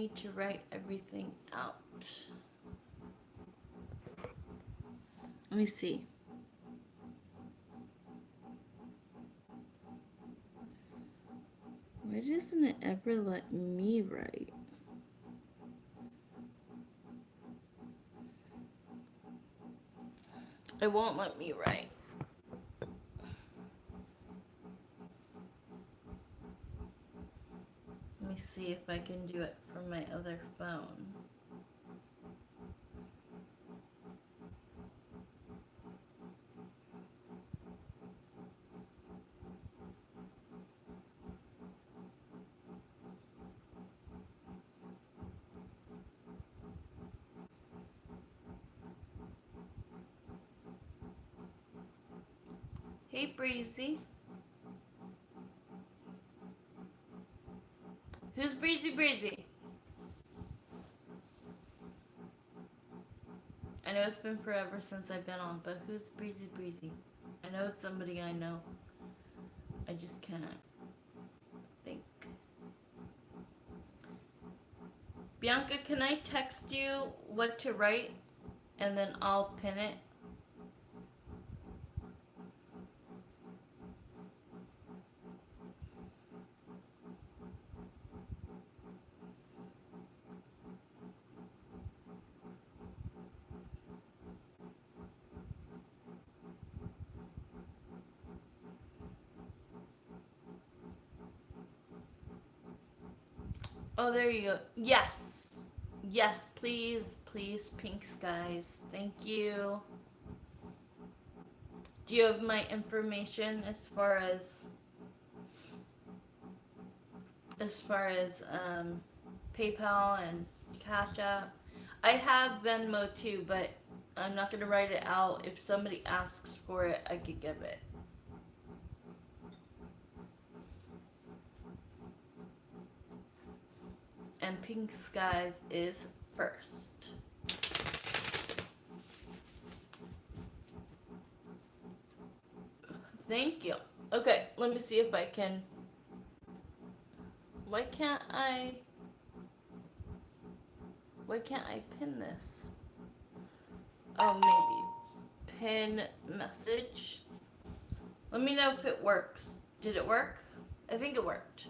need to write everything out. Let me see. Why doesn't it ever let me write? It won't let me write. Let me see if I can do it from my other phone. Hey, Breezy. Who's Breezy Breezy? I know it's been forever since I've been on, but who's Breezy Breezy? I know it's somebody I know. I just can't think. Bianca, can I text you what to write and then I'll pin it? Oh, there you go. Yes. Yes, please, please, Pink Skies. Thank you. Do you have my information as far as PayPal and Cash App? I have Venmo too, but I'm not gonna write it out. If somebody asks for it, I could give it. And Pink Skies is first. Thank you. Okay, let me see if I can. Why can't I pin this? Oh, maybe. Pin message. Let me know if it works. Did it work? I think it worked.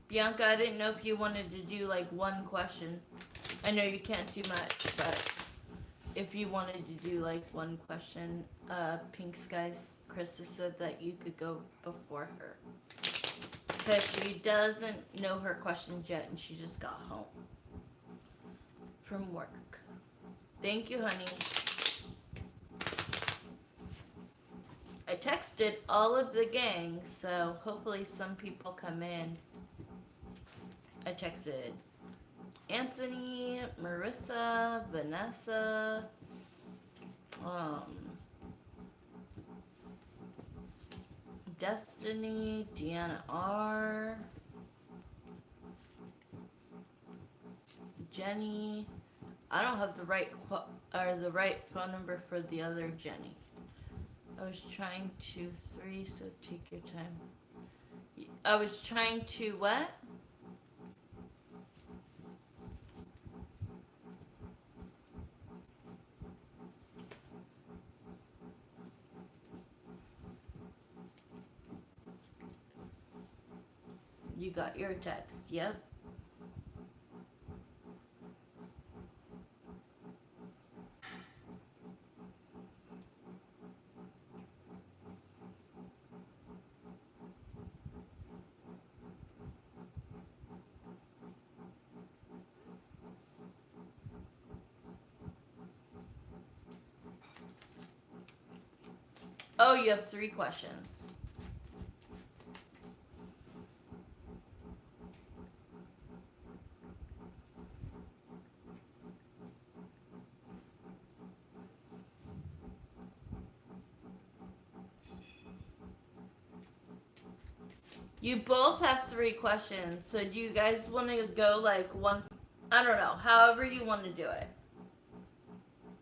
Bianca, I didn't know if you wanted to do like one question. I know you can't do much, but if you wanted to do like one question, Pink Skies, Krista said that you could go before her. Because she doesn't know her questions yet and she just got home from work. Thank you, honey. I texted all of the gang, so hopefully some people come in. I texted Anthony, Marissa, Vanessa, Destiny, Deanna R, Jenny. I don't have the right phone number for the other Jenny. I was trying to 3, so take your time. I was trying to what? You got your text, yep. Oh, you have 3 questions. You both have 3 questions. So do you guys want to go like one? I don't know. However you want to do it.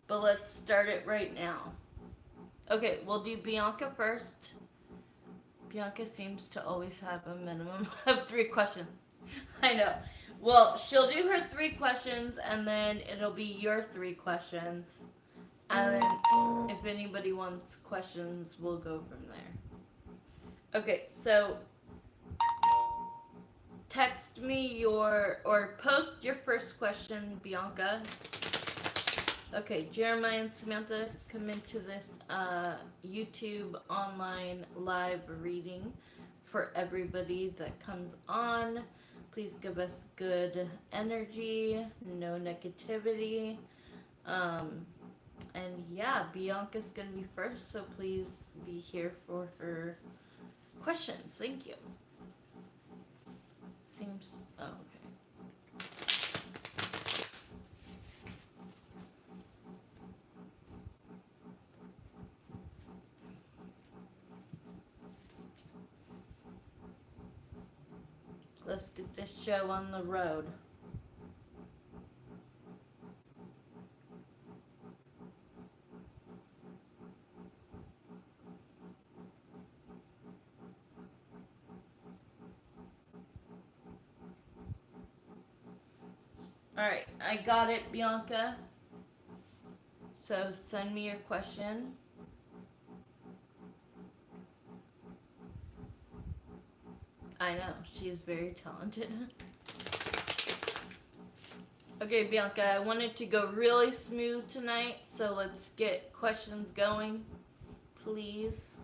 But let's start it right now. Okay, we'll do Bianca first. Bianca seems to always have a minimum of 3 questions. I know. Well, she'll do her 3 questions, and then it'll be your 3 questions. And then if anybody wants questions, we'll go from there. Okay, so text me or post your first question, Bianca. Okay, Jeremiah and Samantha, come into this YouTube online live reading for everybody that comes on. Please give us good energy, no negativity. And yeah, Bianca's gonna be first, so please be here for her questions. Thank you. Seems. Oh, okay. Let's get this show on the road. Alright, I got it, Bianca. So send me your question. I know, she is very talented. Okay, Bianca, I wanted to go really smooth tonight, so let's get questions going, please.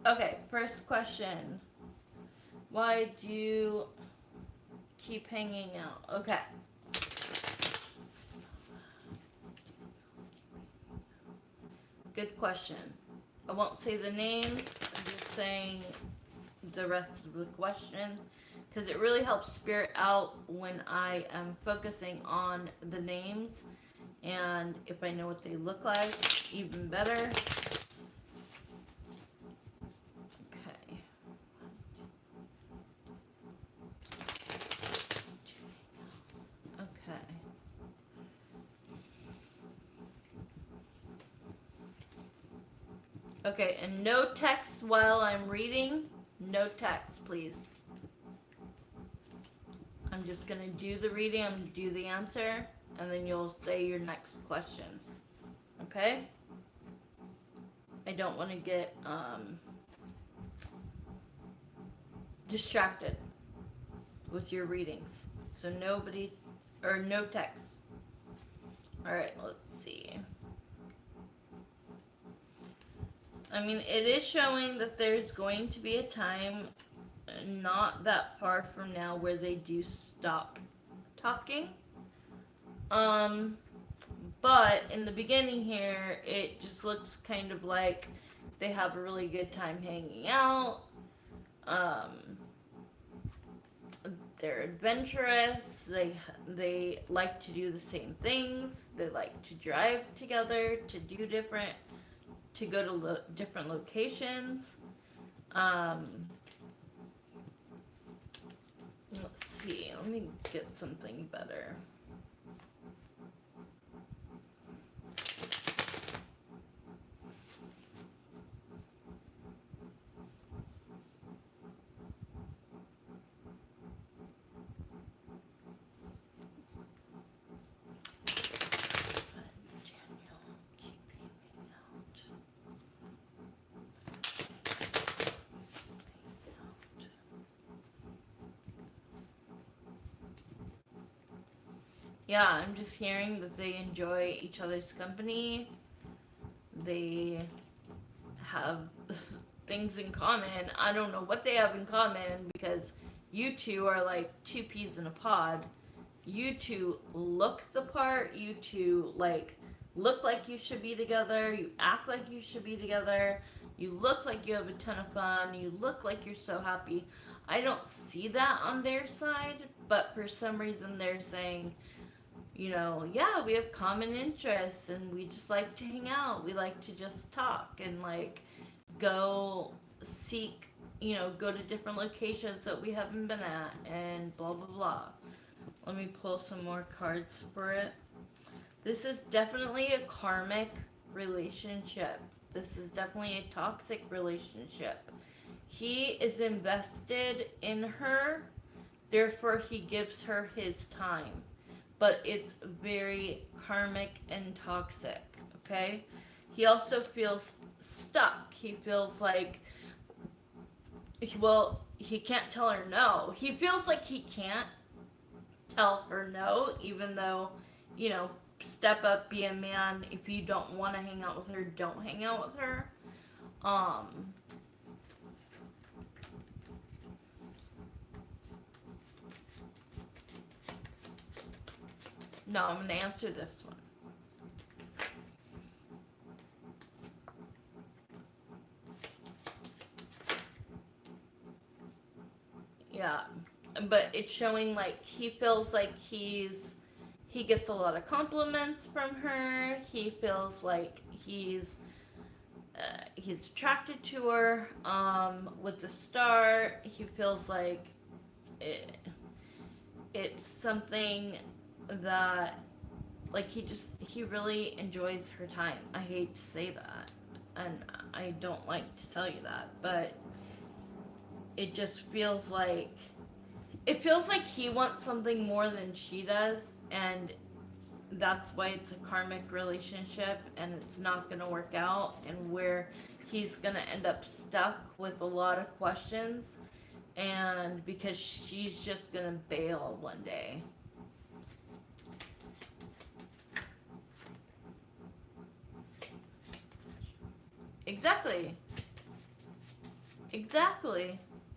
Okay, first question. Why do you keep hanging out? Okay. Good question. I won't say the names, I'm just saying the rest of the question, because it really helps spirit out when I am focusing on the names, and if I know what they look like, even better. Okay. Okay. Okay, and no text while I'm reading. No text, please. I'm just going to do the reading, I'm going to do the answer, and then you'll say your next question. Okay? I don't want to get distracted with your readings. So nobody, or no text. Alright, let's see. I mean, it is showing that there's going to be a time not that far from now where they do stop talking. But in the beginning here, it just looks kind of like they have a really good time hanging out. They're adventurous. They like to do the same things. They like to drive together, to do different, to go to different locations. Let's see. Let me get something better. Yeah, I'm just hearing that they enjoy each other's company. They have things in common. I don't know what they have in common because you two are like two peas in a pod. You two look the part. You two like look like you should be together. You act like you should be together. You look like you have a ton of fun. You look like you're so happy. I don't see that on their side, but for some reason they're saying, you know, yeah, we have common interests and we just like to hang out. We like to just talk and like go seek, go to different locations that we haven't been at, and blah blah blah. Let me pull some more cards for it. This is definitely a karmic relationship. This is definitely a toxic relationship. He is invested in her, therefore he gives her his time. But it's very karmic and toxic, okay? He also feels stuck. He feels like, well, he can't tell her no. He feels like he can't tell her no, even though, step up, be a man. If you don't want to hang out with her, don't hang out with her. No, I'm going to answer this one. Yeah, but it's showing like he feels like he gets a lot of compliments from her. He feels like he's attracted to her. With the star, he feels like it's something that, like, he really enjoys her time. I hate to say that, and I don't like to tell you that, but it just feels like he wants something more than she does, and that's why it's a karmic relationship, and it's not going to work out, and where he's going to end up stuck with a lot of questions, and because she's just going to bail one day. Exactly.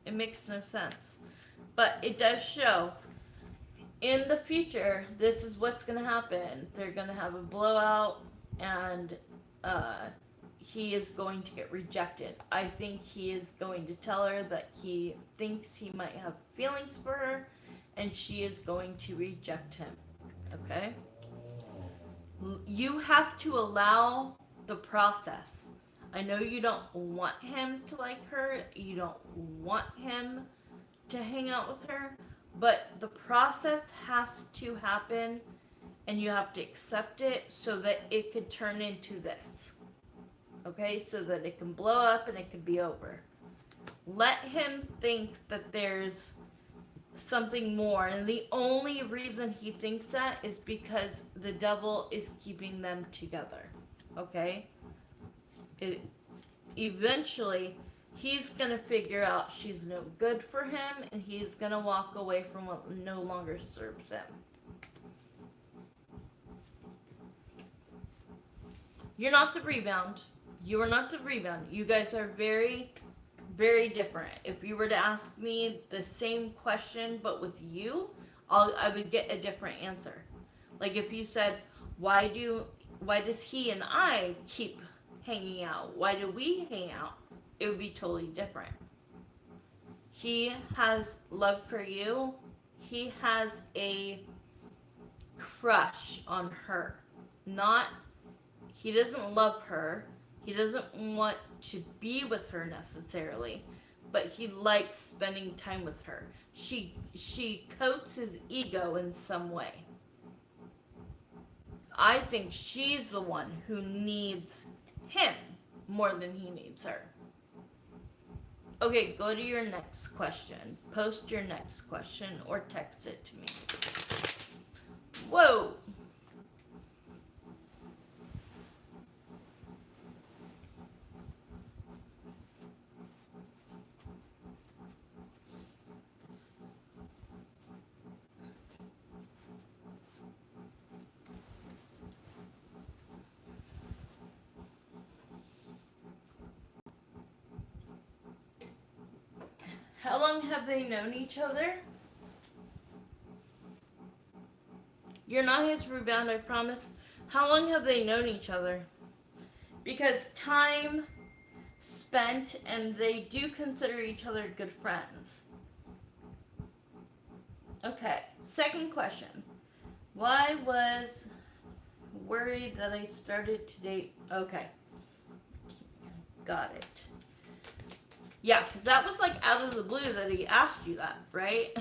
It makes no sense. But it does show in the future, this is what's going to happen. They're going to have a blowout, and he is going to get rejected. I think he is going to tell her that he thinks he might have feelings for her, and she is going to reject him. Okay? You have to allow the process. I know you don't want him to like her, you don't want him to hang out with her, but the process has to happen, and you have to accept it so that it could turn into this. Okay, so that it can blow up and it can be over. Let him think that there's something more, and the only reason he thinks that is because the devil is keeping them together. Okay? Eventually, he's gonna figure out she's no good for him, and he's gonna walk away from what no longer serves him. You're not the rebound. You are not the rebound. You guys are very, very different. If you were to ask me the same question but with you, I would get a different answer. Like if you said, why does he and I keep hanging out? Why do we hang out? It would be totally different. He has love for you. He has a crush on her. He doesn't love her. He doesn't want to be with her necessarily, but he likes spending time with her. She coats his ego in some way. I think she's the one who needs him more than he needs her. Okay, go to your next question. Post your next question or text it to me. Whoa! How long have they known each other? You're not his rebound, I promise. How long have they known each other? Because time spent, and they do consider each other good friends. Okay, second question. Why was worried that I started to date? Okay, got it. Yeah, because that was like out of the blue that he asked you that, right?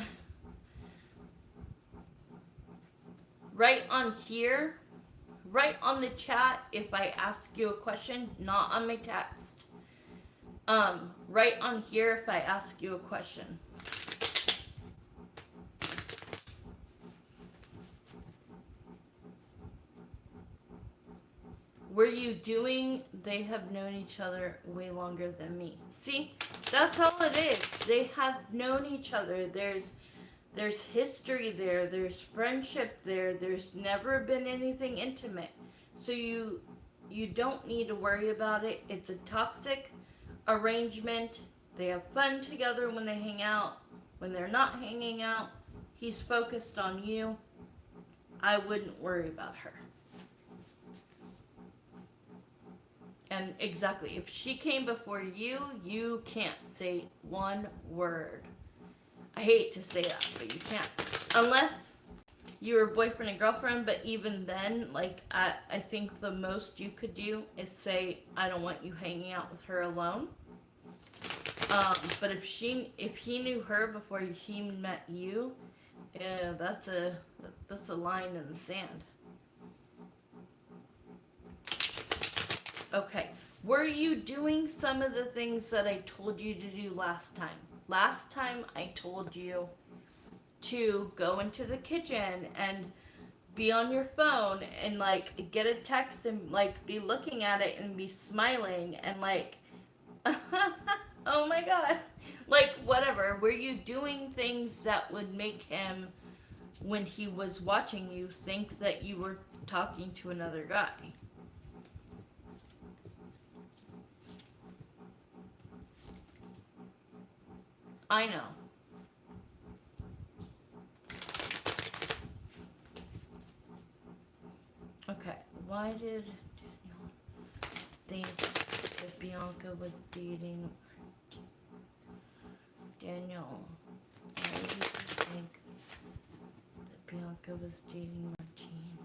Right on here, right on the chat, if I ask you a question, not on my text. Right on here if I ask you a question. Were you doing, they have known each other way longer than me. See, that's all it is. They have known each other. There's history there. There's friendship there. There's never been anything intimate. So you don't need to worry about it. It's a toxic arrangement. They have fun together when they hang out. When they're not hanging out, he's focused on you. I wouldn't worry about her. And exactly, if she came before you, you can't say one word. I hate to say that, but you can't. Unless you were boyfriend and girlfriend, but even then, like, I think the most you could do is say, I don't want you hanging out with her alone. But if he knew her before he met you, yeah, that's a line in the sand. Okay, were you doing some of the things that I told you to do last time? Last time I told you to go into the kitchen and be on your phone and like get a text and like be looking at it and be smiling and like oh my god, like whatever. Were you doing things that would make him, when he was watching you, think that you were talking to another guy? I know. Okay, why did Daniel think that Bianca was dating Daniel? Why did you think that Bianca was dating Martine?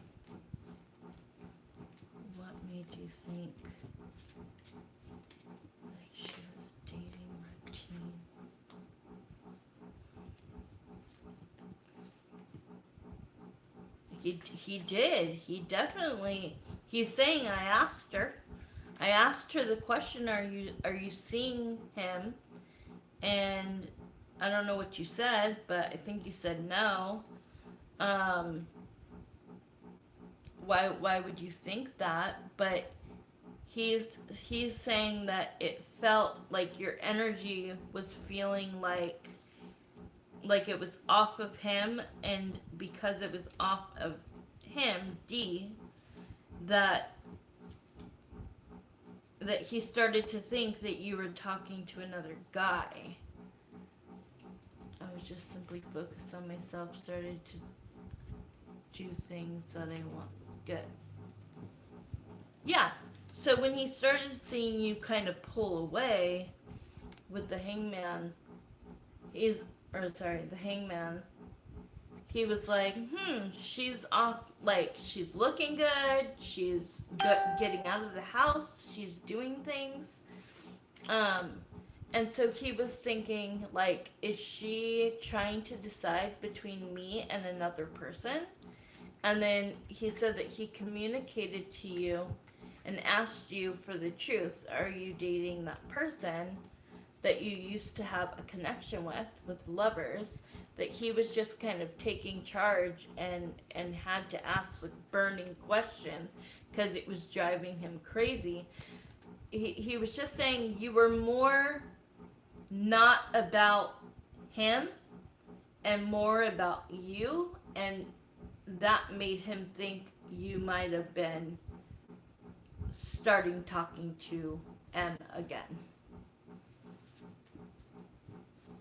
What made you think that she was dating Martine? He did. He definitely. He's saying I asked her. I asked her the question, are you seeing him? And I don't know what you said, but I think you said no. Um, why would you think that? But he's saying that it felt like your energy was feeling like it was off of him, and because it was off of him, D, that he started to think that you were talking to another guy. I was just simply focused on myself, started to do things that I want. Good. Yeah. So when he started seeing you kind of pull away with the hangman, the hangman, he was like, she's off, like, she's looking good, she's getting out of the house, she's doing things. And so he was thinking, like, is she trying to decide between me and another person? And then he said that he communicated to you and asked you for the truth. Are you dating that person that you used to have a connection with lovers, that he was just kind of taking charge and had to ask the burning question because it was driving him crazy. He was just saying you were more not about him and more about you, and that made him think you might have been starting talking to M again.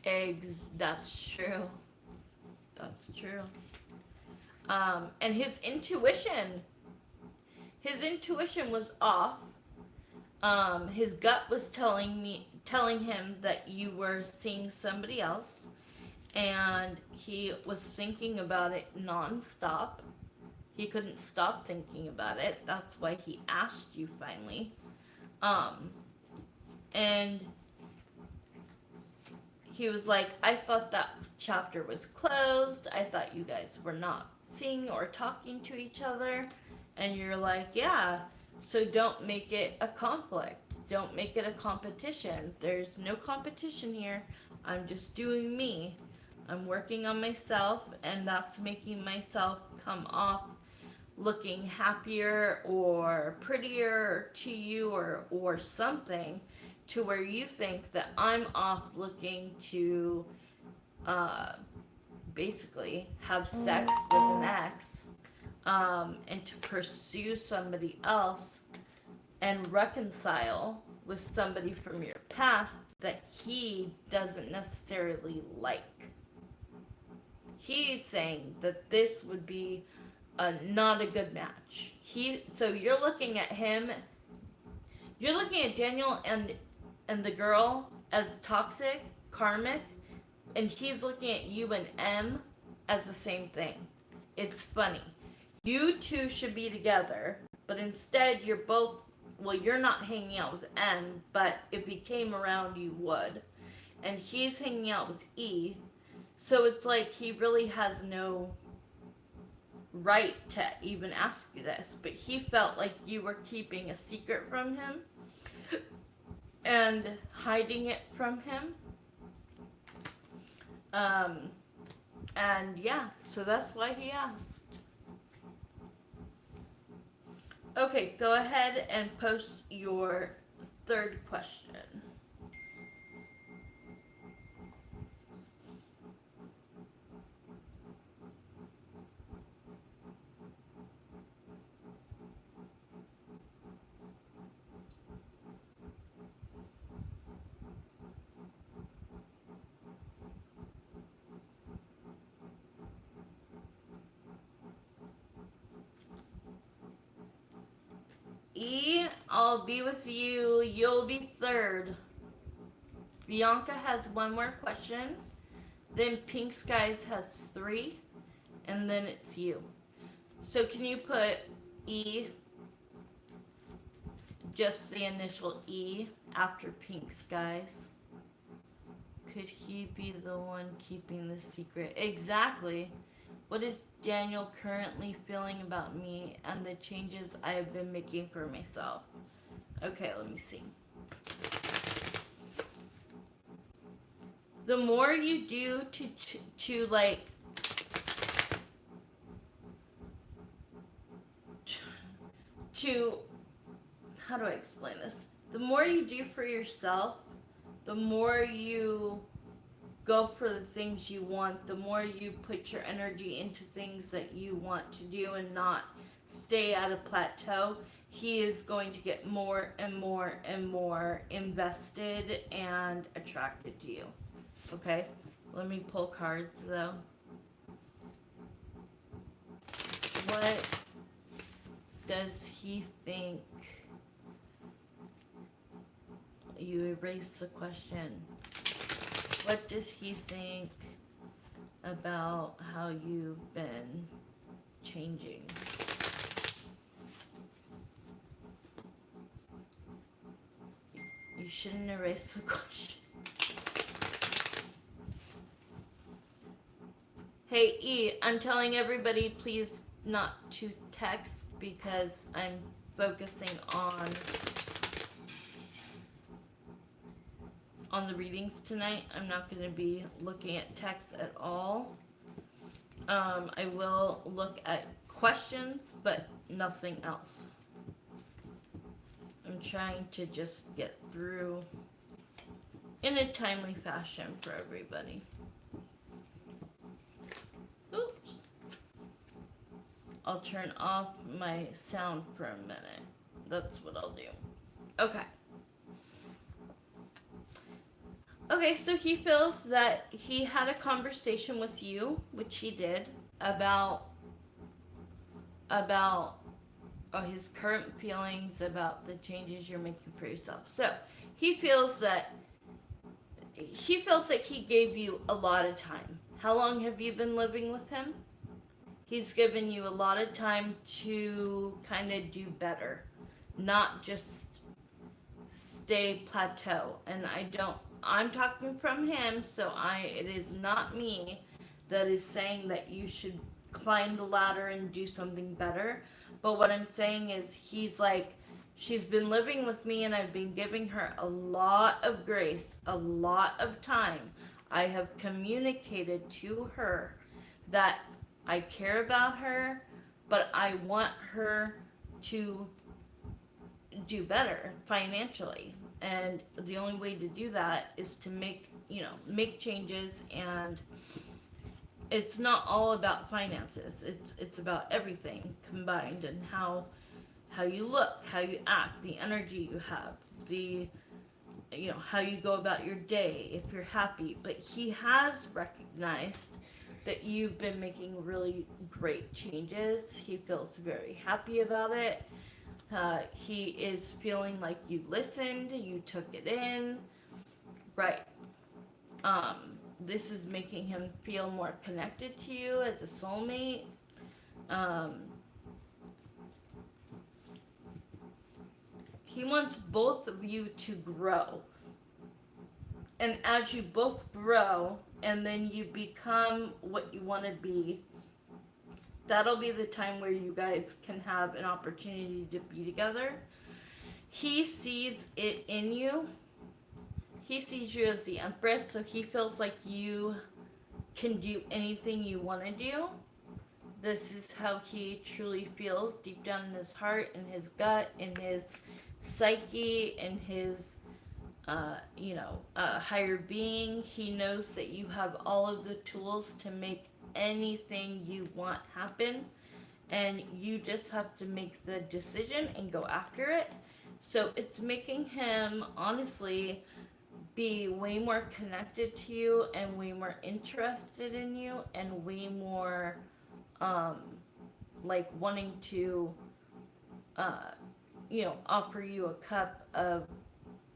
Eggs, that's true. That's true. And his intuition was off. His gut was telling him that you were seeing somebody else, and he was thinking about it nonstop. He couldn't stop thinking about it. That's why he asked you finally. And he was like, I thought that chapter was closed. I thought you guys were not seeing or talking to each other. And you're like, yeah, so don't make it a conflict. Don't make it a competition. There's no competition here. I'm just doing me. I'm working on myself, and that's making myself come off looking happier or prettier to you, or something, to where you think that I'm off looking to basically have sex with an ex, and to pursue somebody else and reconcile with somebody from your past that he doesn't necessarily like. He's saying that this would be not a good match. So you're looking at him, you're looking at Daniel and the girl as toxic, karmic, and he's looking at you and M as the same thing. It's funny. You two should be together, but instead you're both, well, you're not hanging out with M, but if he came around, you would. And he's hanging out with E. So it's like he really has no right to even ask you this, but he felt like you were keeping a secret from him and hiding it from him. And yeah, so that's why he asked. Okay, go ahead and post your third question. E, I'll be with you. You'll be third. Bianca has one more question. Then Pink Skies has 3. And then it's you. So can you put E, just the initial E, after Pink Skies? Could he be the one keeping the secret? Exactly. What is Daniel currently feeling about me and the changes I have been making for myself? Okay, let me see. The more you do to like to how do I explain this? The more you do for yourself, the more you go for the things you want, the more you put your energy into things that you want to do and not stay at a plateau, he is going to get more and more and more invested and attracted to you. Okay? Let me pull cards though. What does he think? You erased the question. What does he think about how you've been changing? You shouldn't erase the question. Hey E, I'm telling everybody please not to text because I'm focusing on the readings tonight. I'm not going to be looking at text at all. I will look at questions, but nothing else. I'm trying to just get through in a timely fashion for everybody. Oops. I'll turn off my sound for a minute. That's what I'll do. Okay. Okay, so he feels that he had a conversation with you, which he did, about his current feelings about the changes you're making for yourself. So he feels that he gave you a lot of time. How long have you been living with him? He's given you a lot of time to kind of do better, not just stay plateau. And I don't I'm talking from him, so it is not me that is saying that you should climb the ladder and do something better. But what I'm saying is, he's like, she's been living with me and I've been giving her a lot of grace, a lot of time. I have communicated to her that I care about her, but I want her to do better financially. And the only way to do that is to make changes. And it's not all about finances. It's about everything combined, and how you look, how you act, the energy you have, the how you go about your day, if you're happy. But he has recognized that you've been making really great changes. He feels very happy about it. He is feeling like you listened, you took it in, right? Um, this is making him feel more connected to you as a soulmate. Um, he wants both of you to grow. And as you both grow, and then you become what you want to be, that'll be the time where you guys can have an opportunity to be together. He sees it in you. He sees you as the Empress, so he feels like you can do anything you want to do. This is how he truly feels deep down in his heart, in his gut, in his psyche, in his higher being. He knows that you have all of the tools to make anything you want happen, and you just have to make the decision and go after it. So it's making him honestly be way more connected to you, and way more interested in you, and way more um like wanting to offer you a cup of,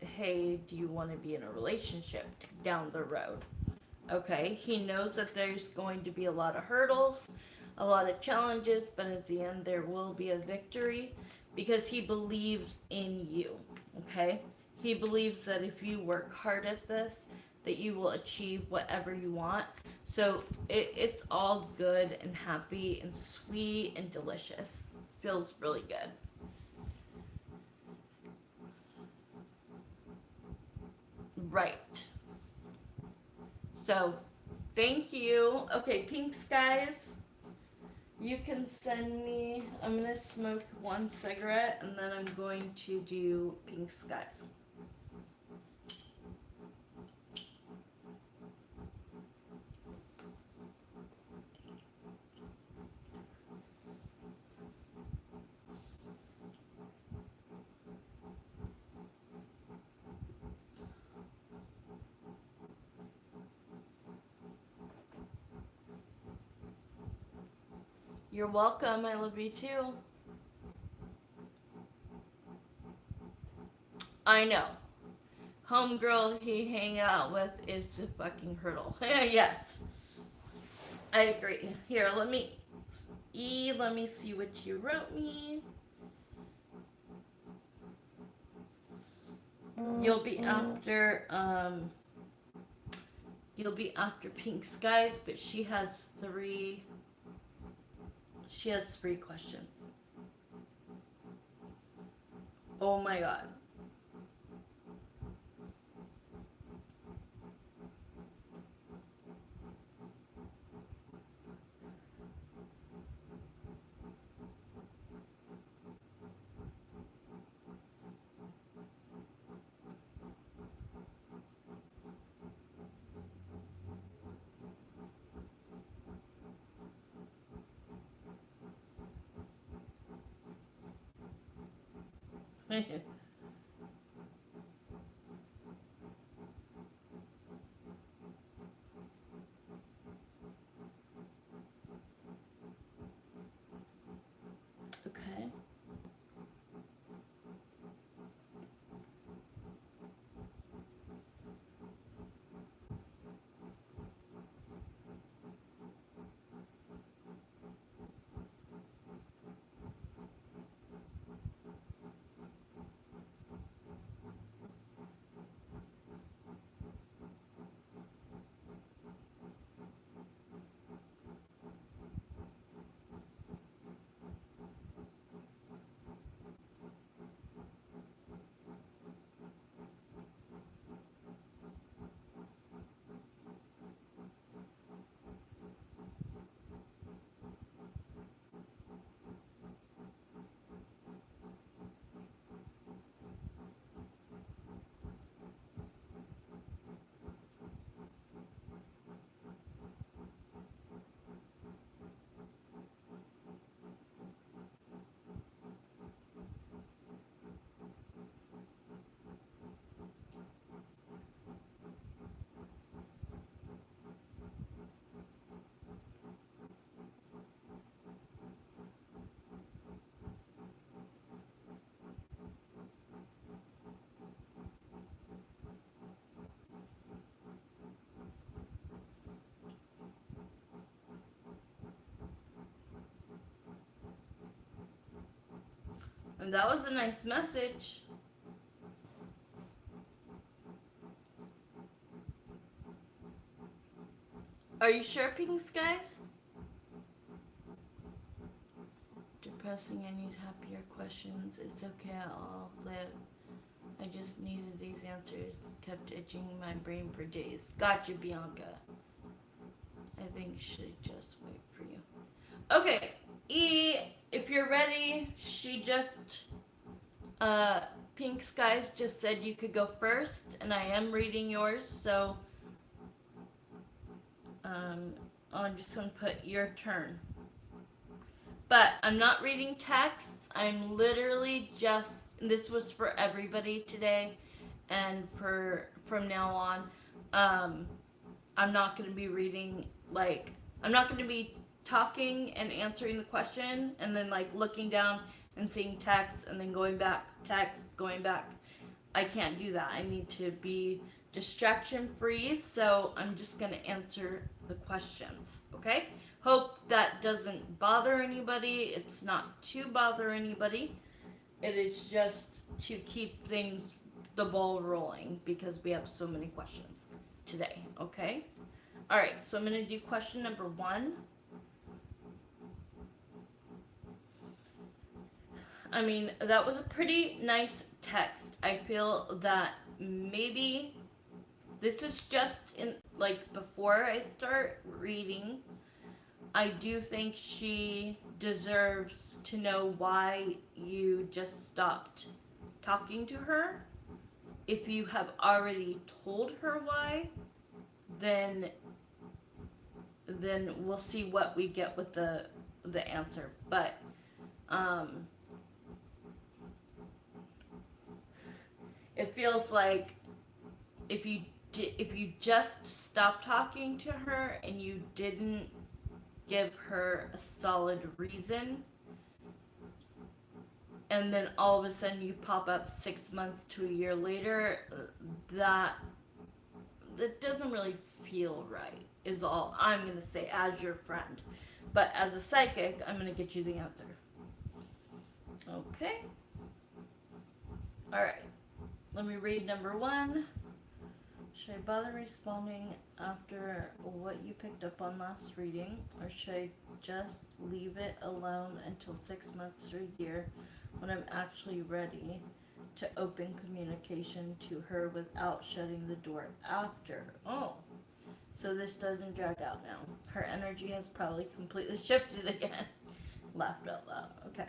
hey, do you want to be in a relationship down the road? Okay, he knows that there's going to be a lot of hurdles, a lot of challenges, but at the end there will be a victory, because he believes in you. Okay, he believes that if you work hard at this, that you will achieve whatever you want. So it's all good and happy and sweet and delicious. Feels really good. Right. So, thank you. Okay, pink skies. You can send me. I'm gonna smoke one cigarette and then I'm going to do pink skies. You're welcome. I love you too. I know. Homegirl he hang out with is a fucking hurdle. Yes. I agree. Here, let me see what you wrote me. You'll be after pink skies, but she has three questions. Oh my god. Okay. And that was a nice message. Are you sure, Pink Skies? Depressing, I need happier questions. It's okay, I'll live. I just needed these answers. Kept itching my brain for days. Gotcha, Bianca. I think she just wait for you. Okay, E, if you're ready, she just, Pink Skies just said you could go first, and I am reading yours, so, I'm just gonna put your turn. But I'm not reading texts. I'm literally just, this was for everybody today, and from now on, I'm not going to be reading, like, I'm not going to be talking and answering the question and then like looking down and seeing text and then going back, text, going back. I can't do that. I need to be distraction free, so I'm just going to answer the questions, okay? Hope that doesn't bother anybody. It's not to bother anybody. It is just to keep things, the ball rolling, because we have so many questions today, okay? All right, so I'm going to do question number 1. I mean, that was a pretty nice text. I feel that maybe this is just in, like, before I start reading, I do think she deserves to know why you just stopped talking to her. If you have already told her why, then we'll see what we get with the answer. But it feels like if you just stopped talking to her and you didn't give her a solid reason, and then all of a sudden you pop up 6 months to a year later, that doesn't really feel right, is all I'm going to say as your friend. But as a psychic, I'm going to get you the answer. Okay? Alright. Let me read number 1. Should I bother responding after what you picked up on last reading, or should I just leave it alone until 6 months or a year when I'm actually ready to open communication to her without shutting the door after? Oh, so this doesn't drag out now. Her energy has probably completely shifted again. Laughed out loud. Okay.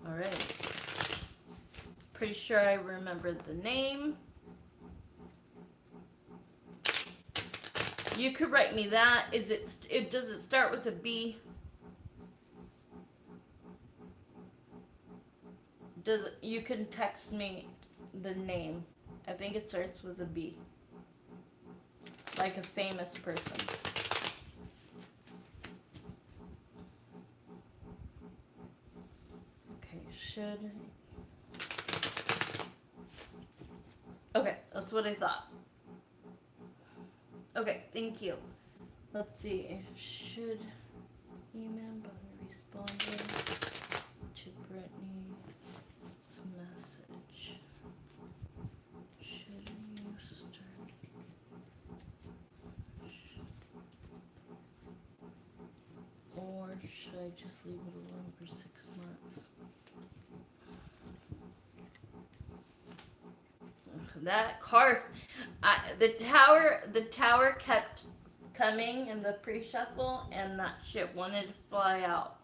Alright. Pretty sure I remember the name. You could write me that. Does it start with a B? You can text me the name. I think it starts with a B. Like a famous person. Should. Okay, that's what I thought. Okay, thank you. Let's see. Should email bother responding to Brittany's message? Should you start? Or should I just leave it alone for 6 months? That card, the tower kept coming in the pre-shuffle, and that shit wanted to fly out.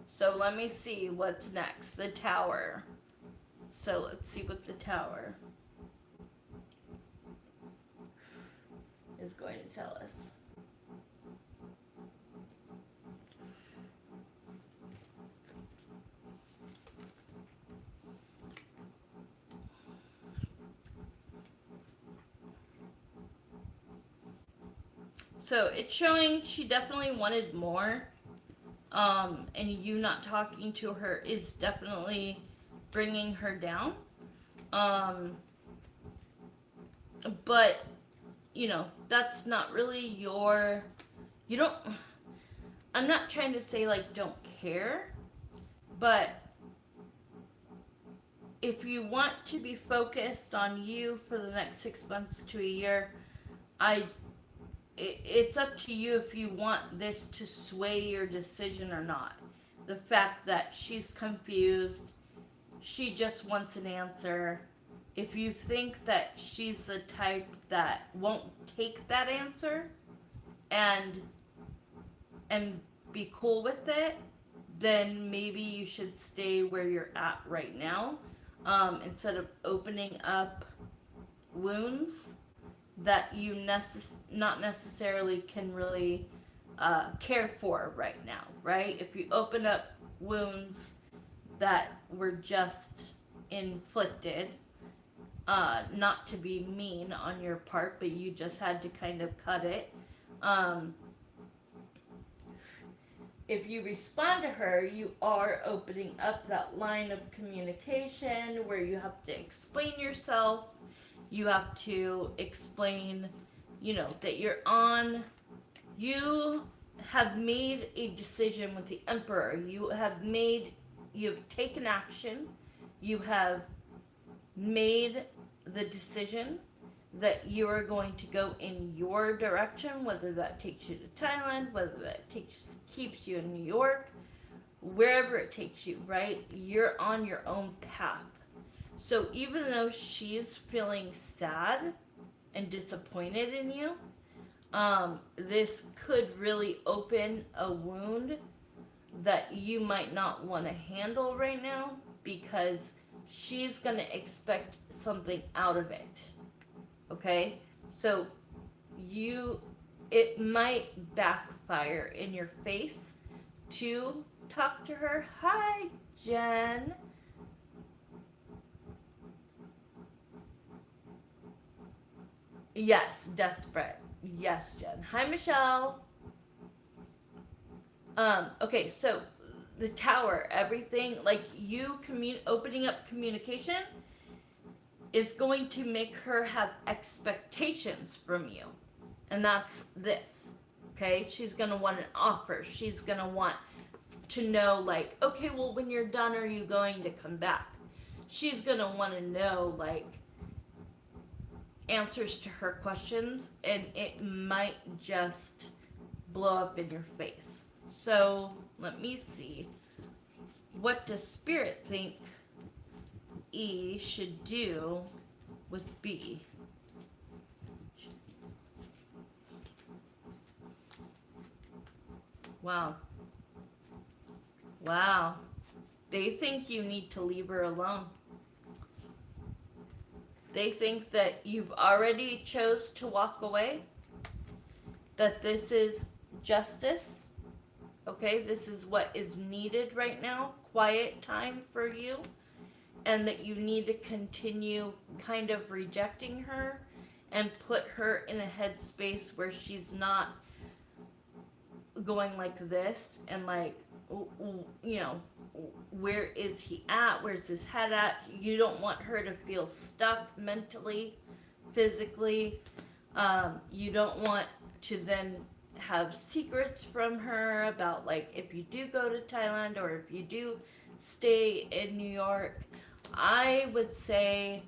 So let me see what's next. The tower. So let's see what the tower is going to tell us. So it's showing she definitely wanted more. And you not talking to her is definitely bringing her down. But, you know, that's not really your you don't, I'm not trying to say like don't care, but if you want to be focused on you for the next 6 months to a year, I it's up to you if you want this to sway your decision or not. The fact that she's confused, she just wants an answer. If you think that she's the type that won't take that answer and and be cool with it, then maybe you should stay where you're at right now, instead of opening up wounds that you not necessarily can really care for right now, right? If you open up wounds that were just inflicted, not to be mean on your part, but you just had to kind of cut it. Um, if you respond to her, you are opening up that line of communication where you have to explain yourself. You have to explain, that you have made a decision with the Emperor. You have taken action. You have made the decision that you are going to go in your direction, whether that takes you to Thailand, whether that keeps you in New York, wherever it takes you, right? You're on your own path. So even though she's feeling sad and disappointed in you, this could really open a wound that you might not want to handle right now, because she's going to expect something out of it. Okay? So it might backfire in your face to talk to her. Hi, Jen. Yes, desperate. Yes, Jen. Hi, Michelle. Okay, so the tower, everything, like you opening up communication is going to make her have expectations from you. And that's this. Okay? She's going to want an offer. She's going to want to know, like, okay, well, when you're done, are you going to come back? She's going to want to know, like, answers to her questions, and it might just blow up in your face. So let me see. What does Spirit think E should do with B? Wow. Wow. They think you need to leave her alone. They think that you've already chose to walk away, that this is justice. Okay, this is what is needed right now, quiet time for you, and that you need to continue kind of rejecting her and put her in a headspace where she's not going like this and like, where is he at? Where's his head at? You don't want her to feel stuck mentally, physically. You don't want to then have secrets from her about, like, if you do go to Thailand or if you do stay in New York. I would say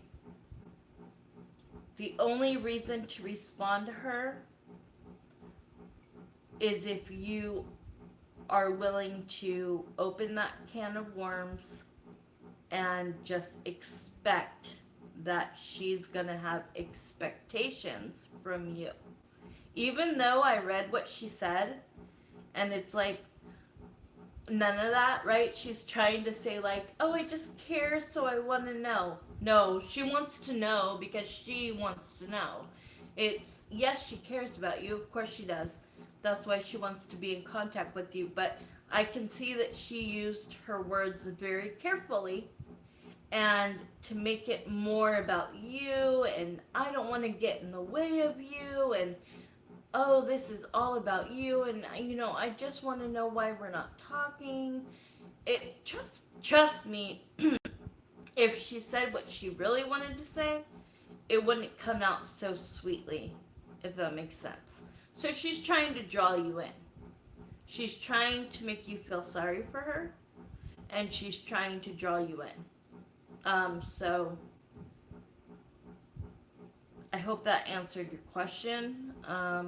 the only reason to respond to her is if you are willing to open that can of worms and just expect that she's gonna have expectations from you. Even though I read what she said, and it's like, none of that, right? She's trying to say, like, oh, I just care, so I want to know. No, she wants to know because she wants to know. It's, yes, she cares about you. Of course she does. That's why she wants to be in contact with you. But I can see that she used her words very carefully and to make it more about you, and I don't want to get in the way of you, and oh, this is all about you, and I just want to know why we're not talking. Trust me, if she said what she really wanted to say, it wouldn't come out so sweetly, if that makes sense. So she's trying to draw you in. She's trying to make you feel sorry for her, and she's trying to draw you in. So I hope that answered your question. Let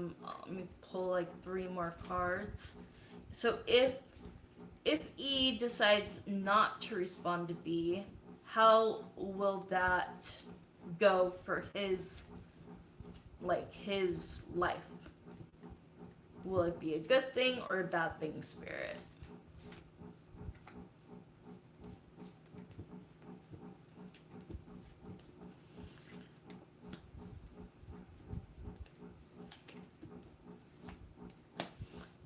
me pull like 3 more cards. So if E decides not to respond to B, how will that go for his life? Will it be a good thing or a bad thing, Spirit?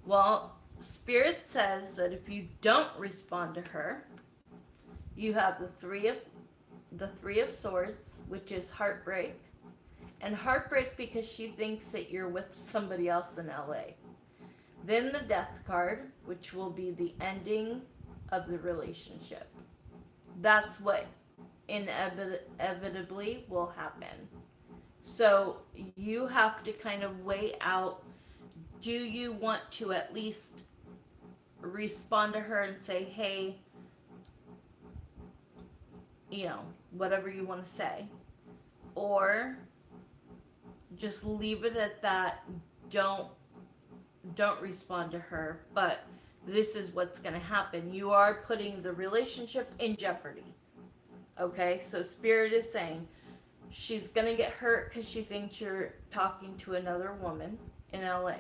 Well, Spirit says that if you don't respond to her, you have the three of swords, which is heartbreak. And heartbreak because she thinks that you're with somebody else in LA. Then the death card, which will be the ending of the relationship. That's what inevitably will happen. So you have to kind of weigh out, do you want to at least respond to her and say, hey, whatever you want to say, or just leave it at that. Don't respond to her, but this is what's going to happen. You are putting the relationship in jeopardy. Okay, so Spirit is saying she's going to get hurt because she thinks you're talking to another woman in LA.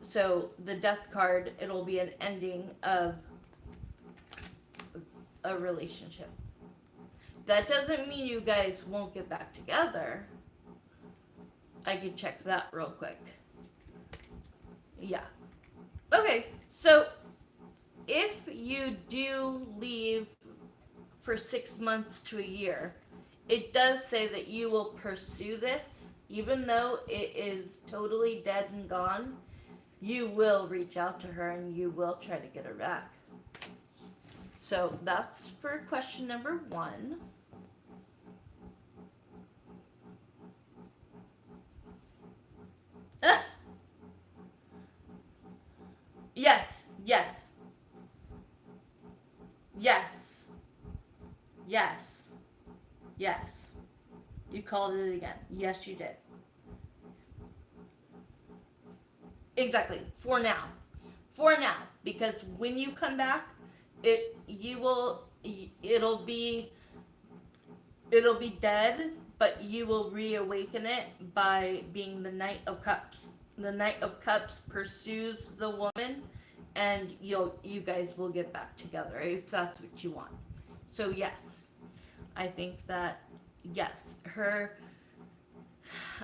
So the death card, it'll be an ending of a relationship. That doesn't mean you guys won't get back together. I could check that real quick. Yeah. Okay, so if you do leave for 6 months to a year, it does say that you will pursue this, even though it is totally dead and gone. You will reach out to her and you will try to get her back. So that's for question number 1. Yes, yes, yes, yes, yes. You called it again. Yes, you did. Exactly. For now. For now. Because when you come back, it'll be dead, but you will reawaken it by being the Knight of Cups. The Knight of Cups pursues the woman, and you guys will get back together if that's what you want. So yes, I think that yes,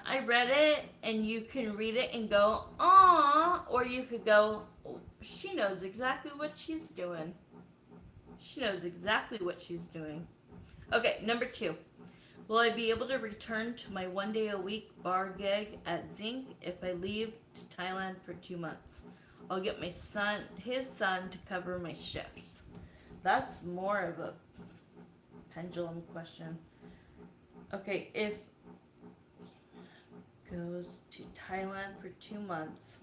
I read it, and you can read it and go, "Aw," or you could go, oh, "She knows exactly what she's doing. She knows exactly what she's doing." Okay, number 2. Will I be able to return to my 1-day-a-week bar gig at Zinc if I leave to Thailand for 2 months? I'll get his son to cover my shifts. That's more of a pendulum question. Okay, if goes to Thailand for 2 months,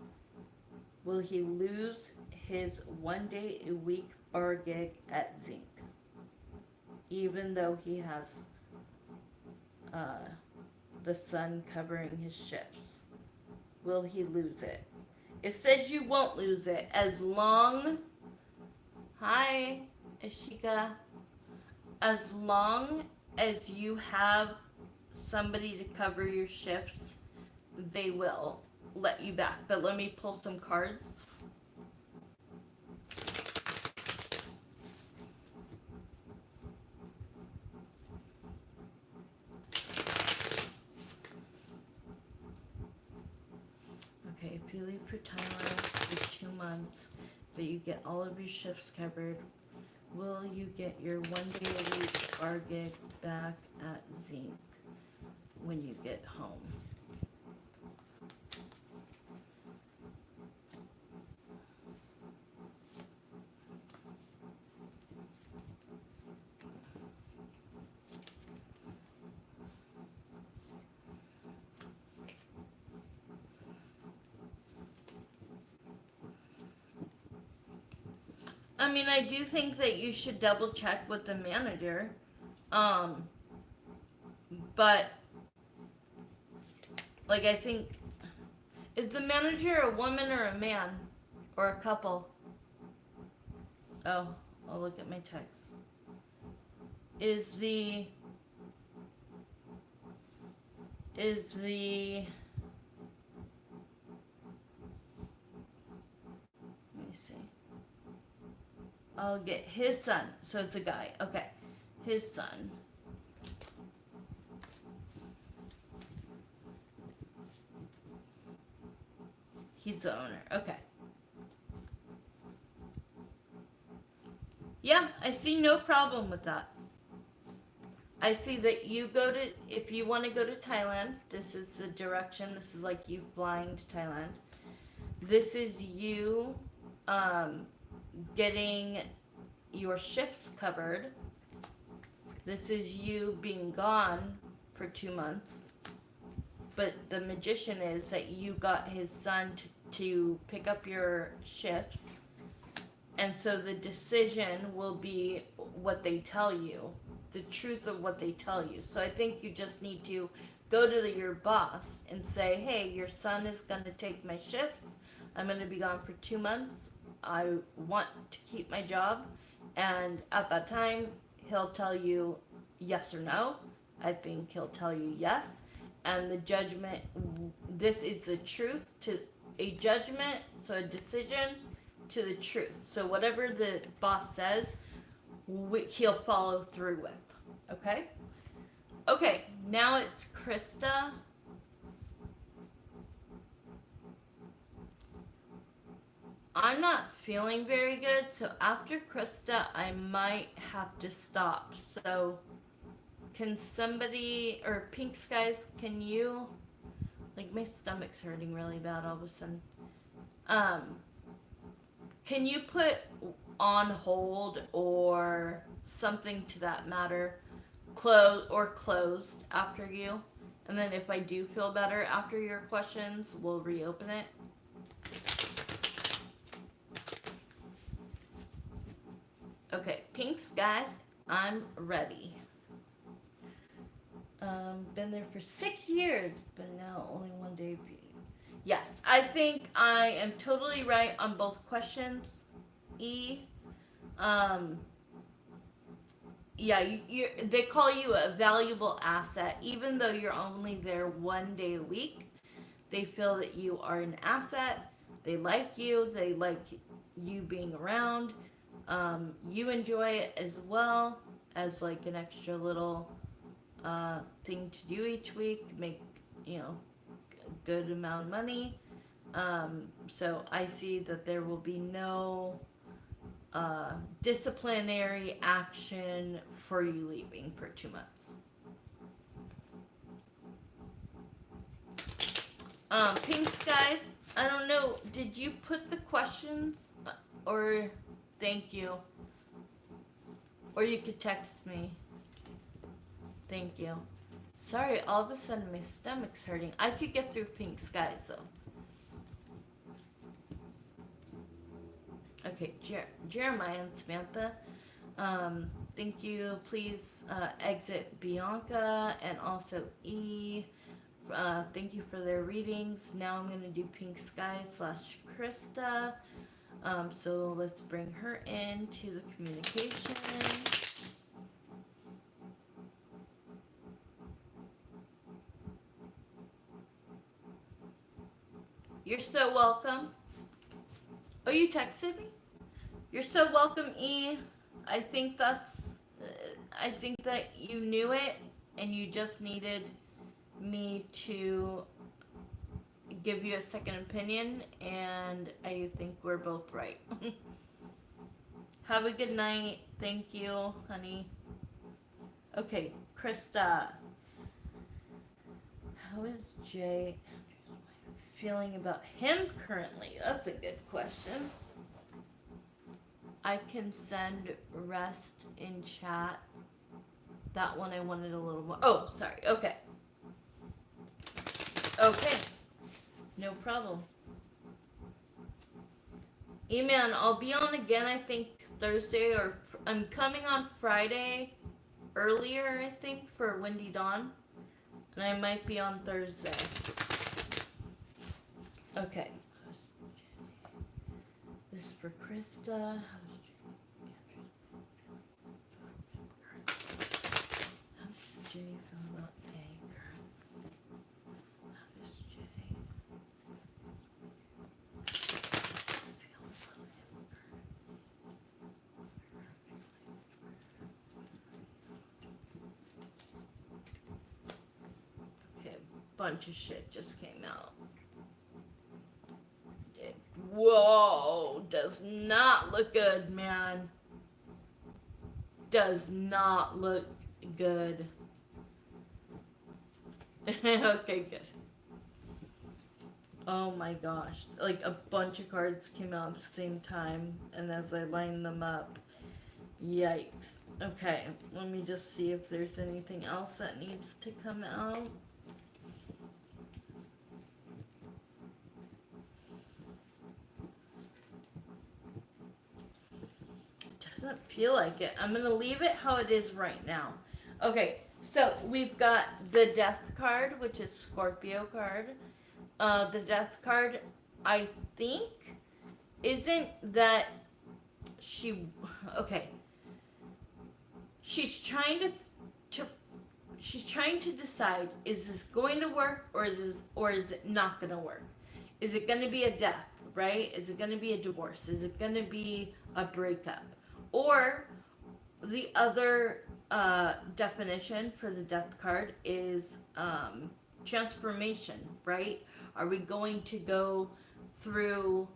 will he lose his 1-day-a-week bar gig at Zinc, even though he has the son covering his shifts? Will he lose it? It says you won't lose it as long, hi Ashika, as long as you have somebody to cover your shifts, they will let you back. But let me pull some cards. Okay, if you leave for Thailand for 2 months, but you get all of your shifts covered, will you get your 1-day-a-week bar gig back at Zinc when you get home? I mean, I do think that you should double check with the manager. Um, but, like, I think, is the manager a woman or a man? Or a couple? Oh, I'll look at my text. Let me see. I'll get his son. So it's a guy. Okay. His son. He's the owner. Okay. Yeah, I see no problem with that. I see that you go to, if you want to go to Thailand, this is the direction. This is like you flying to Thailand. This is you getting your shifts covered. This is you being gone for 2 months. But the magician is that you got his son to pick up your shifts. And so the decision will be what they tell you, the truth of what they tell you. So I think you just need to go to your boss and say, hey, your son is going to take my shifts. I'm going to be gone for 2 months. I want to keep my job. And at that time, he'll tell you yes or no. I think he'll tell you yes. And the judgment, this is the truth to a judgment, so a decision to the truth. So whatever the boss says, he'll follow through with. Okay? Okay, now it's Krista. I'm not feeling very good, so after Krista, I might have to stop. So, can somebody, or Pink Skies, can you, like my stomach's hurting really bad all of a sudden. Can you put on hold or something to that matter, closed after you? And then if I do feel better after your questions, we'll reopen it. Okay, Pink Skies, I'm ready. Been there for 6 years, but now only 1 day. Yes, I think I am totally right on both questions. E. Yeah, they call you a valuable asset, even though you're only there 1 day a week. They feel that you are an asset. They like you. They like you being around. You enjoy it as well as like an extra little thing to do each week, make a good amount of money. So I see that there will be no disciplinary action for you leaving for 2 months. Pink Skies, I don't know, did you put the questions or thank you? Or you could text me. Thank you. Sorry, all of a sudden my stomach's hurting. I could get through Pink Skies though. Okay, Jeremiah and Samantha. Thank you. Please exit Bianca and also E. Thank you for their readings. Now I'm going to do Pink Skies / Krista. So let's bring her into the communication. You're so welcome. Oh, you texted me? You're so welcome, E. I think that you knew it and you just needed me to give you a second opinion, and I think we're both right. Have a good night. Thank you, honey. Okay, Krista. How is Jay feeling about him currently? That's a good question. I can send rest in chat. That one I wanted a little more. Oh, sorry. Okay. Okay. No problem. E-Man, I'll be on again, I think, Thursday, or I'm coming on Friday earlier, I think, for Windy Dawn. And I might be on Thursday. Okay. This is for Krista. How does Jay feel about anger? How does Jay feel about anger? Okay, a bunch of shit just came out. Whoa, does not look good, man. Does not look good. Okay, good. Oh my gosh. Like a bunch of cards came out at the same time, and as I lined them up, yikes. Okay, let me just see if there's anything else that needs to come out. Doesn't feel like it. I'm gonna leave it how it is right now. Okay, so we've got the Death card, which is Scorpio card. The Death card, I think, isn't that she... Okay. She's trying to she's trying to decide, is this going to work, or is it not going to work? Is it going to be a death, right? Is it going to be a divorce? Is it going to be a breakup? Or the other definition for the Death card is transformation, right? Are we going to go through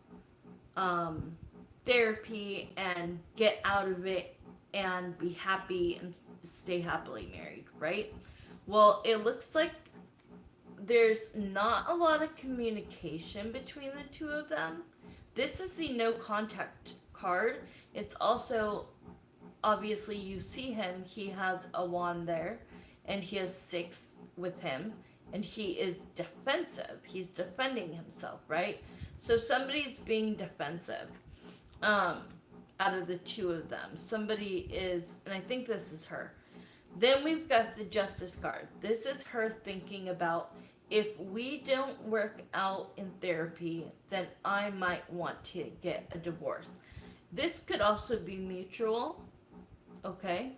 therapy and get out of it and be happy and stay happily married, right? Well, it looks like there's not a lot of communication between the two of them. This is the no contact card. It's also, obviously, you see him, he has a wand there, and he has 6 with him, and he is defensive. He's defending himself, right? So somebody's being defensive. Out of the two of them, somebody is, and I think this is her. Then we've got the Justice card. This is her thinking about, if we don't work out in therapy, then I might want to get a divorce. This could also be mutual, okay?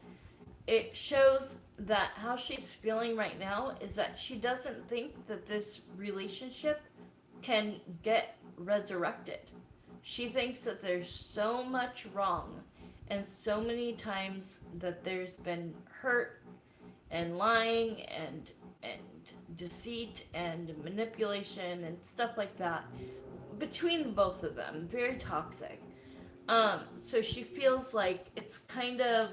It shows that how she's feeling right now is that she doesn't think that this relationship can get resurrected. She thinks that there's so much wrong, and so many times that there's been hurt and lying and deceit and manipulation and stuff like that between both of them. Very toxic. So she feels like it's kind of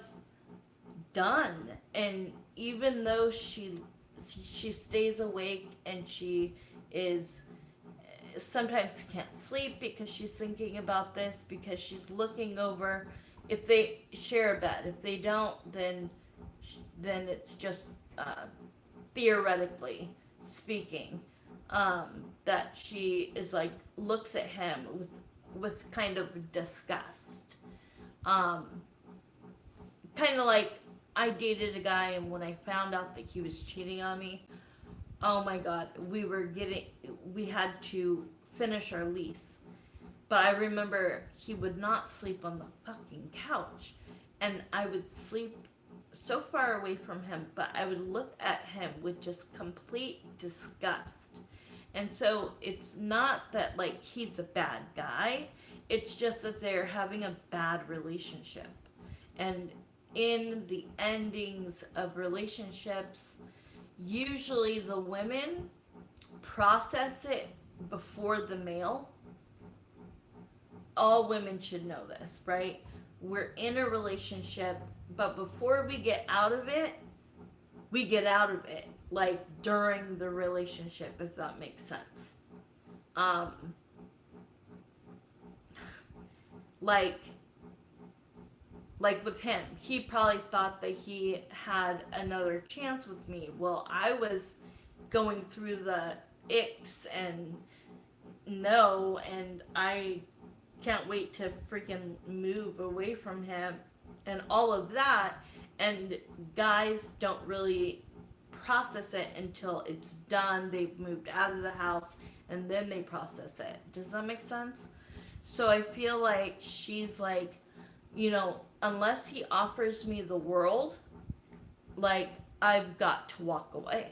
done, and even though she stays awake and she is sometimes can't sleep because she's thinking about this, because she's looking over if they share a bed. If they don't, then it's just theoretically speaking, that she is like, looks at him with kind of disgust, kind of like, I dated a guy, and when I found out that he was cheating on me, oh my god, we had to finish our lease. But I remember he would not sleep on the fucking couch, and I would sleep so far away from him, but I would look at him with just complete disgust. And so it's not that like he's a bad guy, it's just that they're having a bad relationship. And in the endings of relationships, usually the women process it before the male. All women should know this, right? We're in a relationship, but before we get out of it, we get out of it, like during the relationship, if that makes sense. Like with him, he probably thought that he had another chance with me. Well, I was going through the icks and no, and I can't wait to freaking move away from him and all of that. And guys don't really process it until it's done. They've moved out of the house and then they process it. Does that make sense? So I feel like she's like, unless he offers me the world, like, I've got to walk away.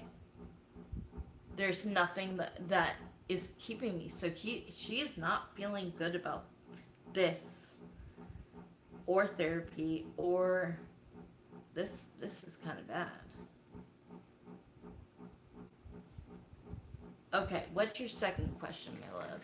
There's nothing that is keeping me. So she is not feeling good about this or therapy or this is kind of bad. Okay, what's your second question, my love?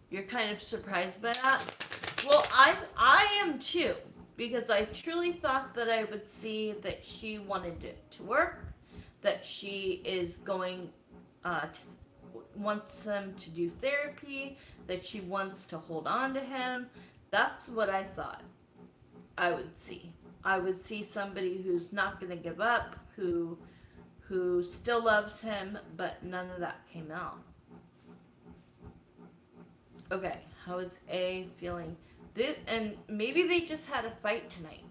You're kind of surprised by that? Well, I am too, because I truly thought that I would see that she wanted it to work, that she is going wants them to do therapy, that she wants to hold on to him. That's what I thought I would see. I would see somebody who's not going to give up, who still loves him, but none of that came out. Okay, how is A feeling? And maybe they just had a fight tonight.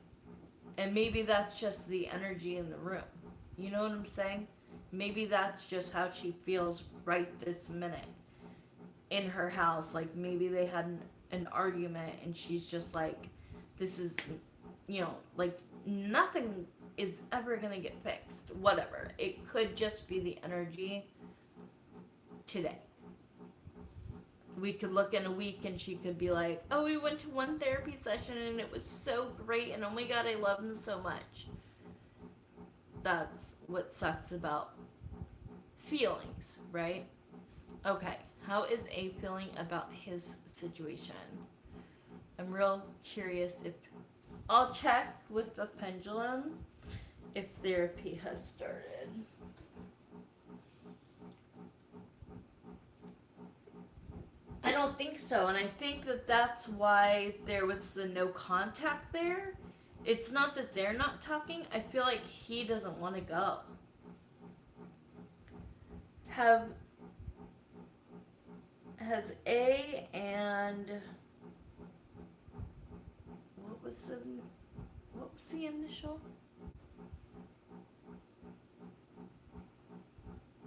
And maybe that's just the energy in the room. You know what I'm saying? Maybe that's just how she feels right this minute in her house. Like maybe they had an argument and she's just like, this is, like nothing is ever going to get fixed. Whatever. It could just be the energy today. We could look in a week and she could be like, oh, we went to one therapy session and it was so great and oh my god, I love him so much. That's what sucks about feelings, right? Okay, how is A feeling about his situation? I'm real curious if I'll check with the pendulum if therapy has started. I don't think so, and I think that that's why there was the no contact there. It's not that they're not talking. I feel like he doesn't want to go. Has A and what was the initial?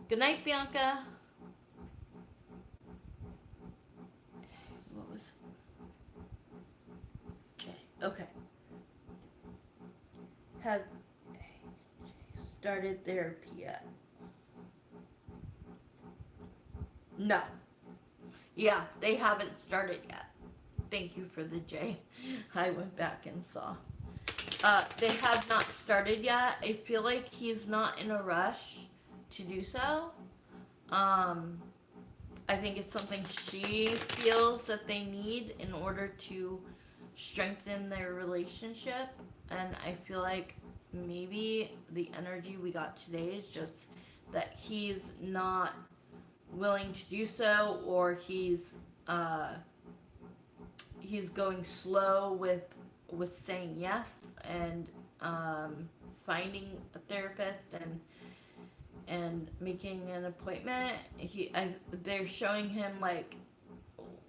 Good night, Bianca. What was J? Okay. Have A and J started therapy yet? No. Yeah, they haven't started yet. Thank you for the J. I went back and saw. They have not started yet. I feel like he's not in a rush to do so. I think it's something she feels that they need in order to strengthen their relationship. And I feel like maybe the energy we got today is just that he's not willing to do so, or he's going slow with saying yes and finding a therapist and making an appointment. They're showing him like,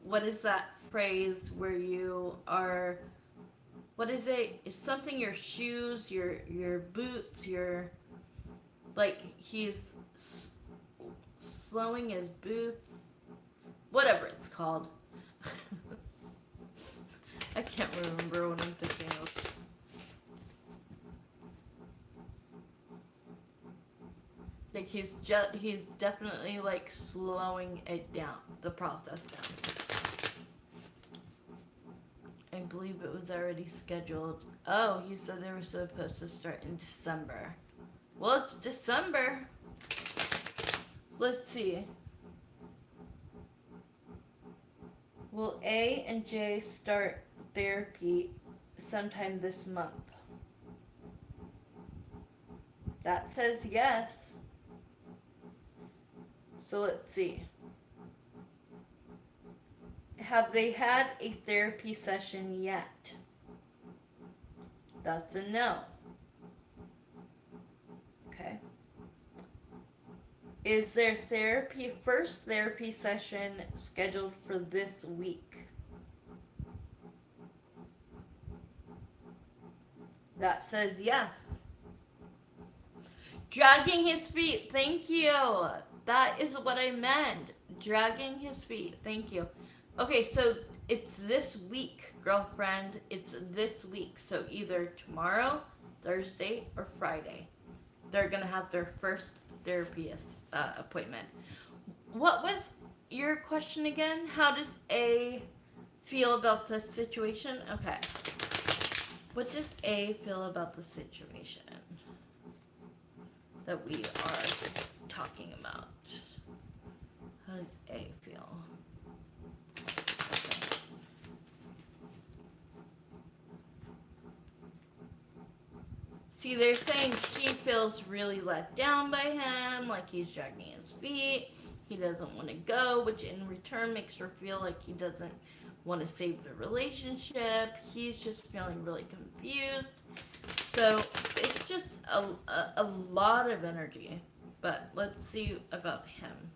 what is that phrase where you are, what is it? It's something, your shoes, your boots, your, like he's slowing his boots, whatever it's called. I can't remember what I'm thinking of. Like he's definitely like slowing it down, the process down. I believe it was already scheduled. Oh, he said they were supposed to start in December. Well, it's December. Let's see. Will A and J start therapy sometime this month? That says yes. So let's see. have they had a therapy session yet? That's a no. Okay. Is their first therapy session scheduled for this week? That says yes. Dragging his feet. Thank you. That is what I meant. Dragging his feet. Thank you. Okay, so it's this week, girlfriend. It's this week. So either tomorrow, Thursday, or Friday, they're going to have their first therapist appointment. What was your question again? How does A feel about the situation? Okay. What does A feel about the situation that we are talking about? How does A feel? Okay. See, they're saying she feels really let down by him, like he's dragging his feet. He doesn't want to go, which in return makes her feel like he doesn't want to save the relationship. He's just feeling really confused. So it's just a lot of energy. But let's see about him.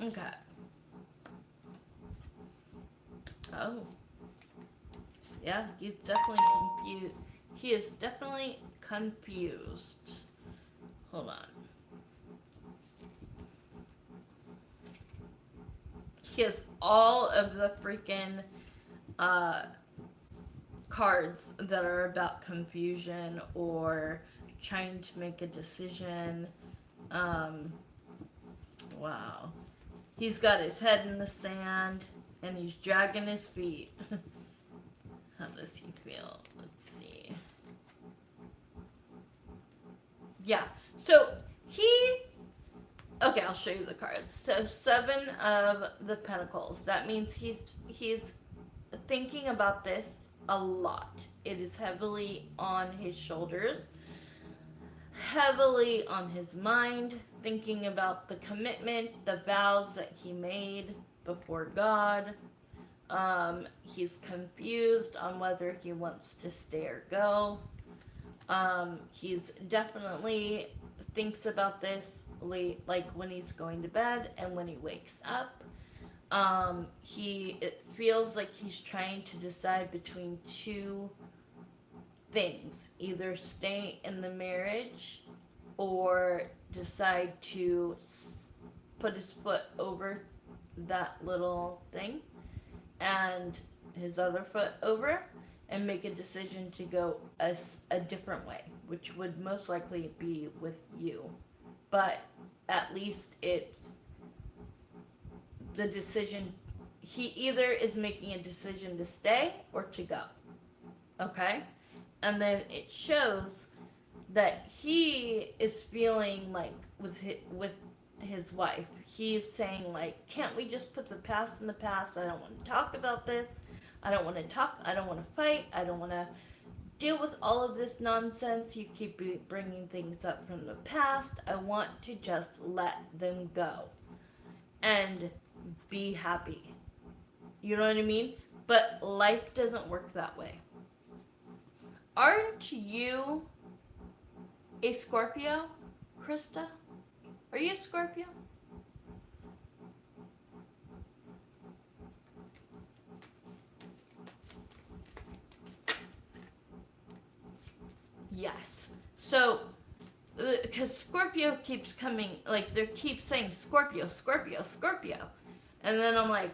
Okay. Oh. Yeah, he's definitely confused. He is definitely confused. Hold on. He has all of the freaking cards that are about confusion or trying to make a decision. Wow. He's got his head in the sand and he's dragging his feet. How does he feel? Let's see. Yeah. So okay, I'll show you the cards. So 7 of the Pentacles. That means he's thinking about this a lot. It is heavily on his shoulders, heavily on his mind, thinking about the commitment, the vows that he made before God. He's confused on whether he wants to stay or go. He's definitely thinks about this late, like when he's going to bed and when he wakes up. It feels like he's trying to decide between two things: either stay in the marriage or decide to put his foot over that little thing and his other foot over and make a decision to go a different way, which would most likely be with you. But at least it's the decision. He either is making a decision to stay or to go. Okay? And then it shows that he is feeling like with his wife, he's saying like, can't we just put the past in the past? I don't want to talk about this. I don't want to fight. I don't want to deal with all of this nonsense. You keep bringing things up from the past. I want to just let them go and be happy. You know what I mean? But life doesn't work that way. Aren't you a Scorpio, Krista? Are you a Scorpio? Yes. So, because Scorpio keeps coming, like, they keep saying Scorpio, Scorpio, Scorpio. And then I'm like,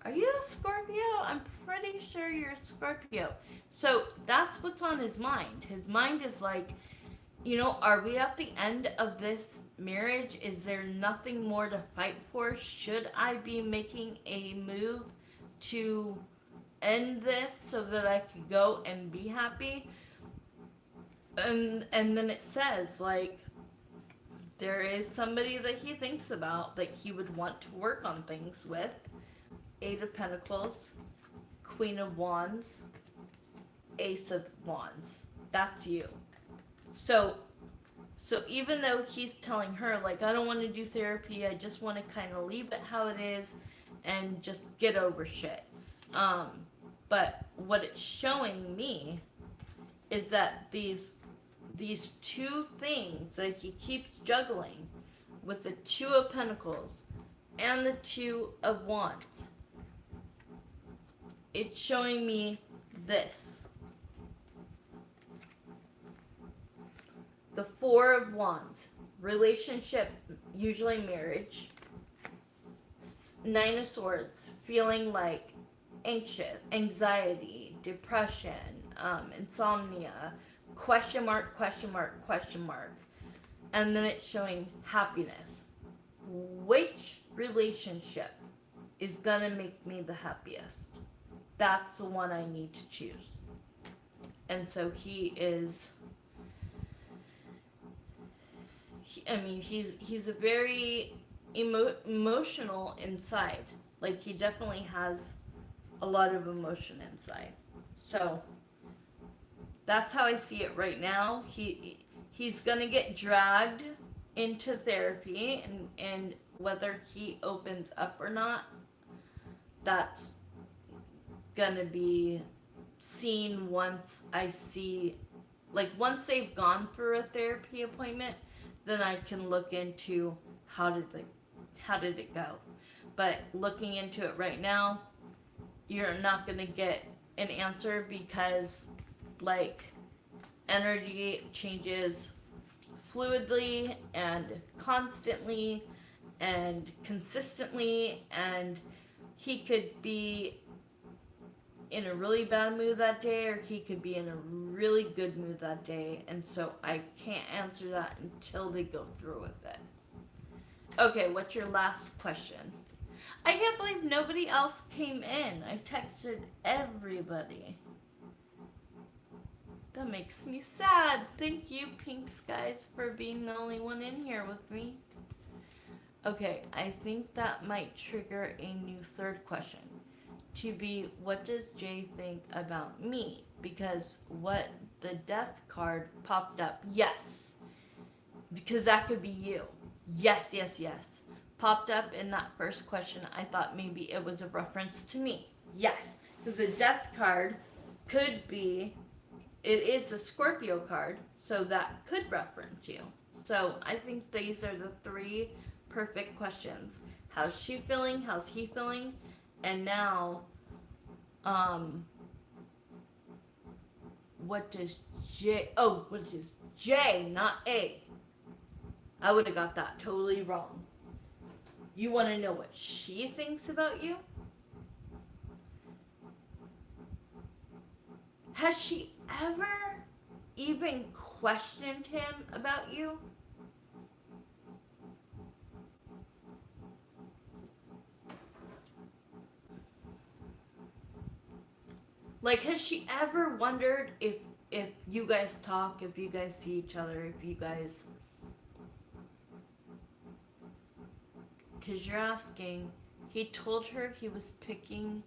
are you a Scorpio? I'm pretty sure you're a Scorpio. So, that's what's on his mind. His mind is like, are we at the end of this marriage? Is there nothing more to fight for? Should I be making a move to end this so that I could go and be happy? And then it says, like, there is somebody that he thinks about that he would want to work on things with. 8 of Pentacles, Queen of Wands, Ace of Wands. That's you. So even though he's telling her, like, I don't want to do therapy, I just want to kind of leave it how it is and just get over shit. But what it's showing me is that these two things that he keeps juggling with the Two of Pentacles and the Two of Wands, it's showing me this. The Four of Wands, relationship, usually marriage. Nine of Swords, feeling like anxious, anxiety, depression, insomnia, question mark, question mark, question mark. And then it's showing happiness. Which relationship is gonna make me the happiest? That's the one I need to choose. And so he is, he's a very emotional inside. Like, he definitely has a lot of emotion inside. So that's how I see it right now. He's gonna get dragged into therapy, and whether he opens up or not, that's gonna be seen once I see, like, once they've gone through a therapy appointment, then I can look into how did it go. But looking into it right now, you're not gonna get an answer, because, like, energy changes fluidly and constantly and consistently, and he could be in a really bad mood that day, or he could be in a really good mood that day, and so I can't answer that until they go through with it. Okay, what's your last question? I can't believe nobody else came in. I texted everybody. That makes me sad. Thank you, Pink Skies, for being the only one in here with me. Okay, I think that might trigger a new third question. To be, what does Jay think about me? Because what the Death card popped up. Yes. Because that could be you. Yes, yes, yes. Popped up in that first question. I thought maybe it was a reference to me. Yes. Because the Death card could be, it is a Scorpio card, so that could reference you. So I think these are the three perfect questions. How's she feeling? How's he feeling? And now, what does J, not A. I would have got that totally wrong. You want to know what she thinks about you? Has she ever even questioned him about you? Like, has she ever wondered if you guys talk, if you guys see each other, if you guys... Because you're asking, he told her he was picking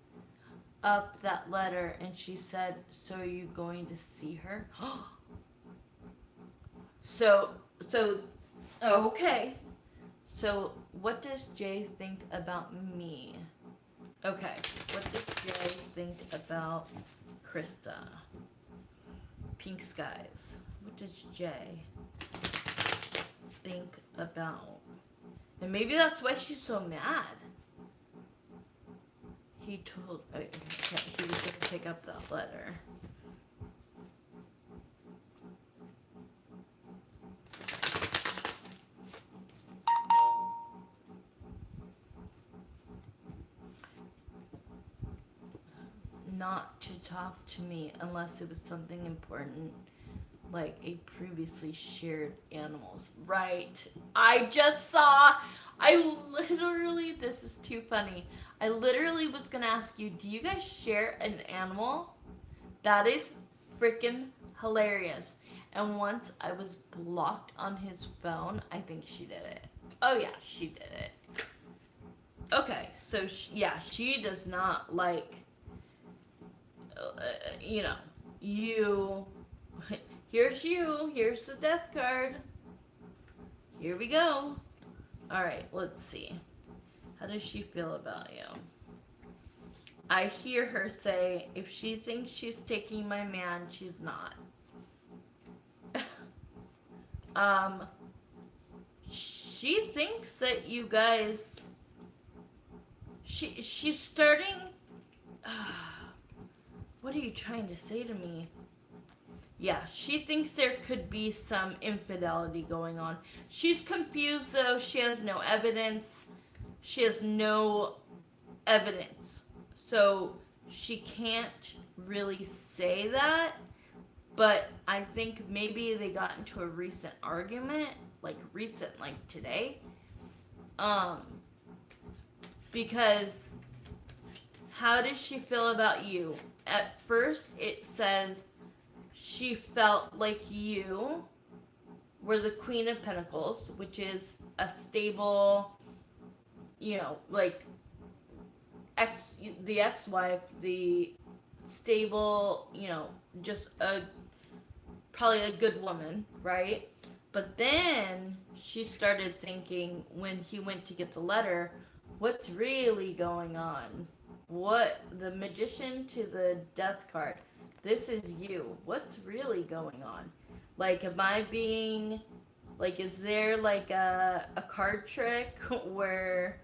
up that letter, and she said, so are you going to see her? So, okay. So, what does Jay think about me? Okay, what does Jay think about Krista? Pink Skies. What does Jay think about? And maybe that's why she's so mad. He told, okay, he was going to pick up that letter. Not to talk to me unless it was something important, like a previously shared animals. Right. I just saw, this is too funny. I literally was going to ask you, do you guys share an animal? That is freaking hilarious. And once I was blocked on his phone, I think she did it. Oh yeah, she did it. Okay, so she does not like, here's the Death card. Here we go. Alright, let's see. How does she feel about you? I hear her say, if she thinks she's taking my man, she's not. um, she thinks that you guys, she's starting, what are you trying to say to me? Yeah, she thinks there could be some infidelity going on. She's confused though. She has no evidence. She has no evidence. So she can't really say that. But I think maybe they got into a recent argument, like recent, like today. Um, because how does she feel about you? At first, it says she felt like you were the Queen of Pentacles, which is a stable, like the ex-wife, the stable, just probably a good woman, right? But then she started thinking when he went to get the letter, what's really going on? What, the Magician to the Death card? This is you. What's really going on? Like, am I being, like, is there like a card trick where,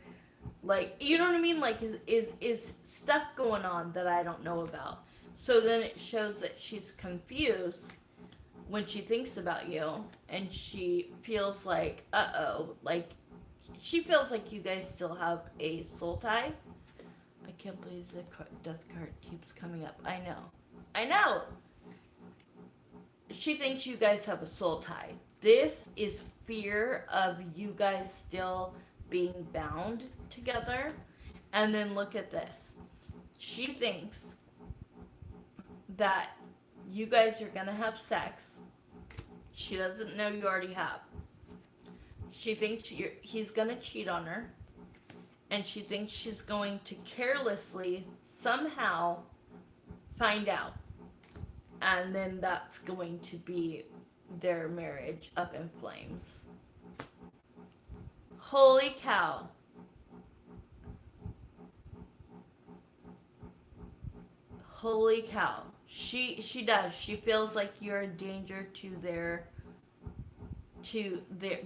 like, you know what I mean? Like, is stuff going on that I don't know about? So then it shows that she's confused when she thinks about you, and she feels like, like, she feels like you guys still have a soul tie. I can't believe the death card keeps coming up. I know. She thinks you guys have a soul tie. This is fear of you guys still being bound together. And then look at this. She thinks that you guys are gonna have sex. She doesn't know you already have. She thinks he's gonna cheat on her. And she thinks she's going to carelessly somehow find out. And then that's going to be their marriage up in flames. Holy cow. Holy cow. She does. She feels like you're a danger to their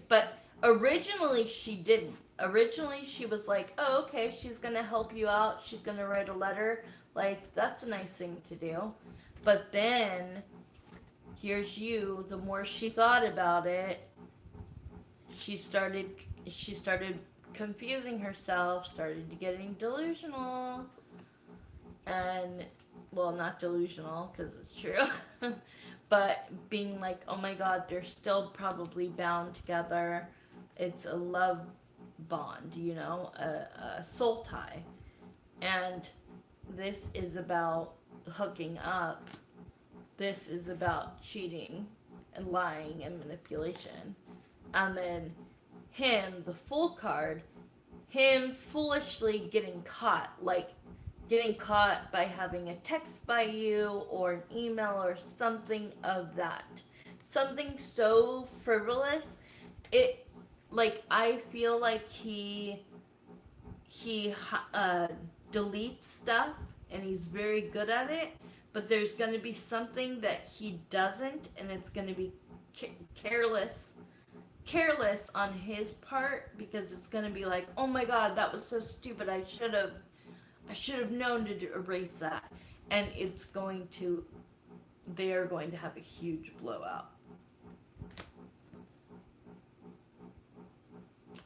but originally she didn't. Originally she was like, oh, okay, she's gonna help you out, she's gonna write a letter, like, that's a nice thing to do. But then here's you, the more she thought about it, she started confusing herself, started getting delusional. And, well, not delusional because it's true, but being like, oh my god, they're still probably bound together. It's a love bond, a soul tie. And this is about hooking up. This is about cheating and lying and manipulation. And then him, the Fool card, him foolishly getting caught by having a text by you or an email or something of that. Something so frivolous. I feel like he deletes stuff and he's very good at it, but there's going to be something that he doesn't, and it's going to be careless on his part, because it's going to be like, oh my god, that was so stupid, I should have known to erase that. And they are going to have a huge blowout.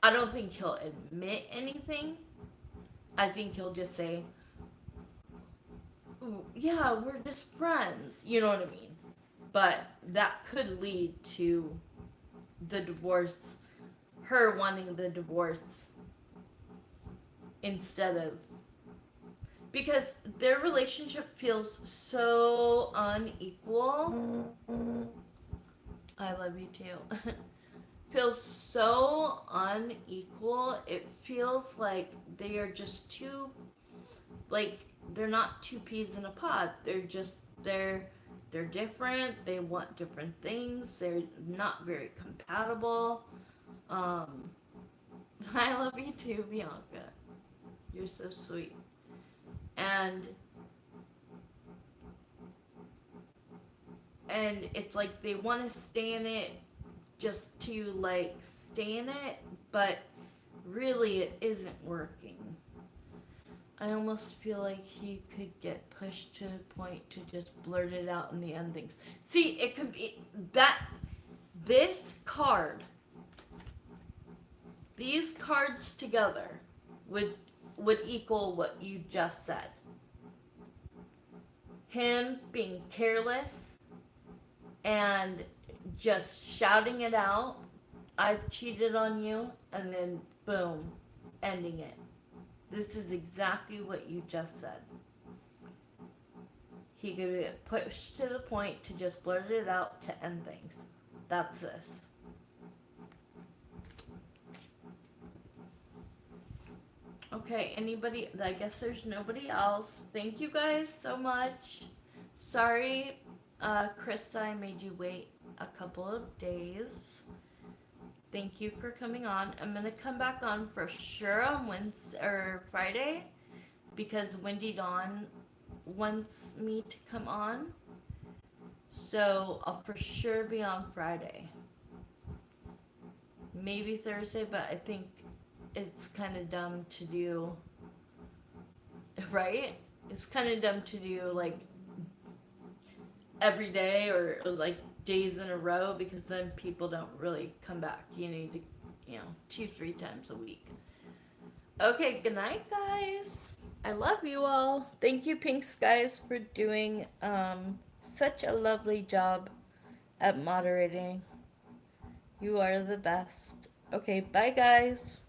I don't think he'll admit anything. I think he'll just say, yeah, we're just friends. You know what I mean? But that could lead to the divorce, her wanting the divorce instead of, because their relationship feels so unequal. I love you too. Feels so unequal. It feels like they are just two, like, they're not two peas in a pod. They're different. They want different things. They're not very compatible. I love you too, Bianca. You're so sweet. And it's like they want to stay in it just to like stay in it, but really it isn't working. I almost feel like he could get pushed to the point to just blurt it out in the endings. See, it could be that this card, these cards together would equal what you just said. Him being careless and just shouting it out, I've cheated on you, and then boom, ending it. This is exactly what you just said. He could get pushed to the point to just blurt it out to end things. That's this. Okay, anybody? I guess there's nobody else. Thank you guys so much. Sorry, Krista, I made you wait a couple of days. Thank you for coming on. I'm gonna come back on for sure on Wednesday or Friday because Wendy Dawn wants me to come on. So I'll for sure be on Friday. Maybe Thursday, but I think it's kind of dumb to do, right? It's kind of dumb to do like every day or like days in a row because then people don't really come back. You need to, 2-3 times a week. Okay, good night, guys. I love you all. Thank you, Pink Skies, for doing such a lovely job at moderating. You are the best. Okay, bye, guys.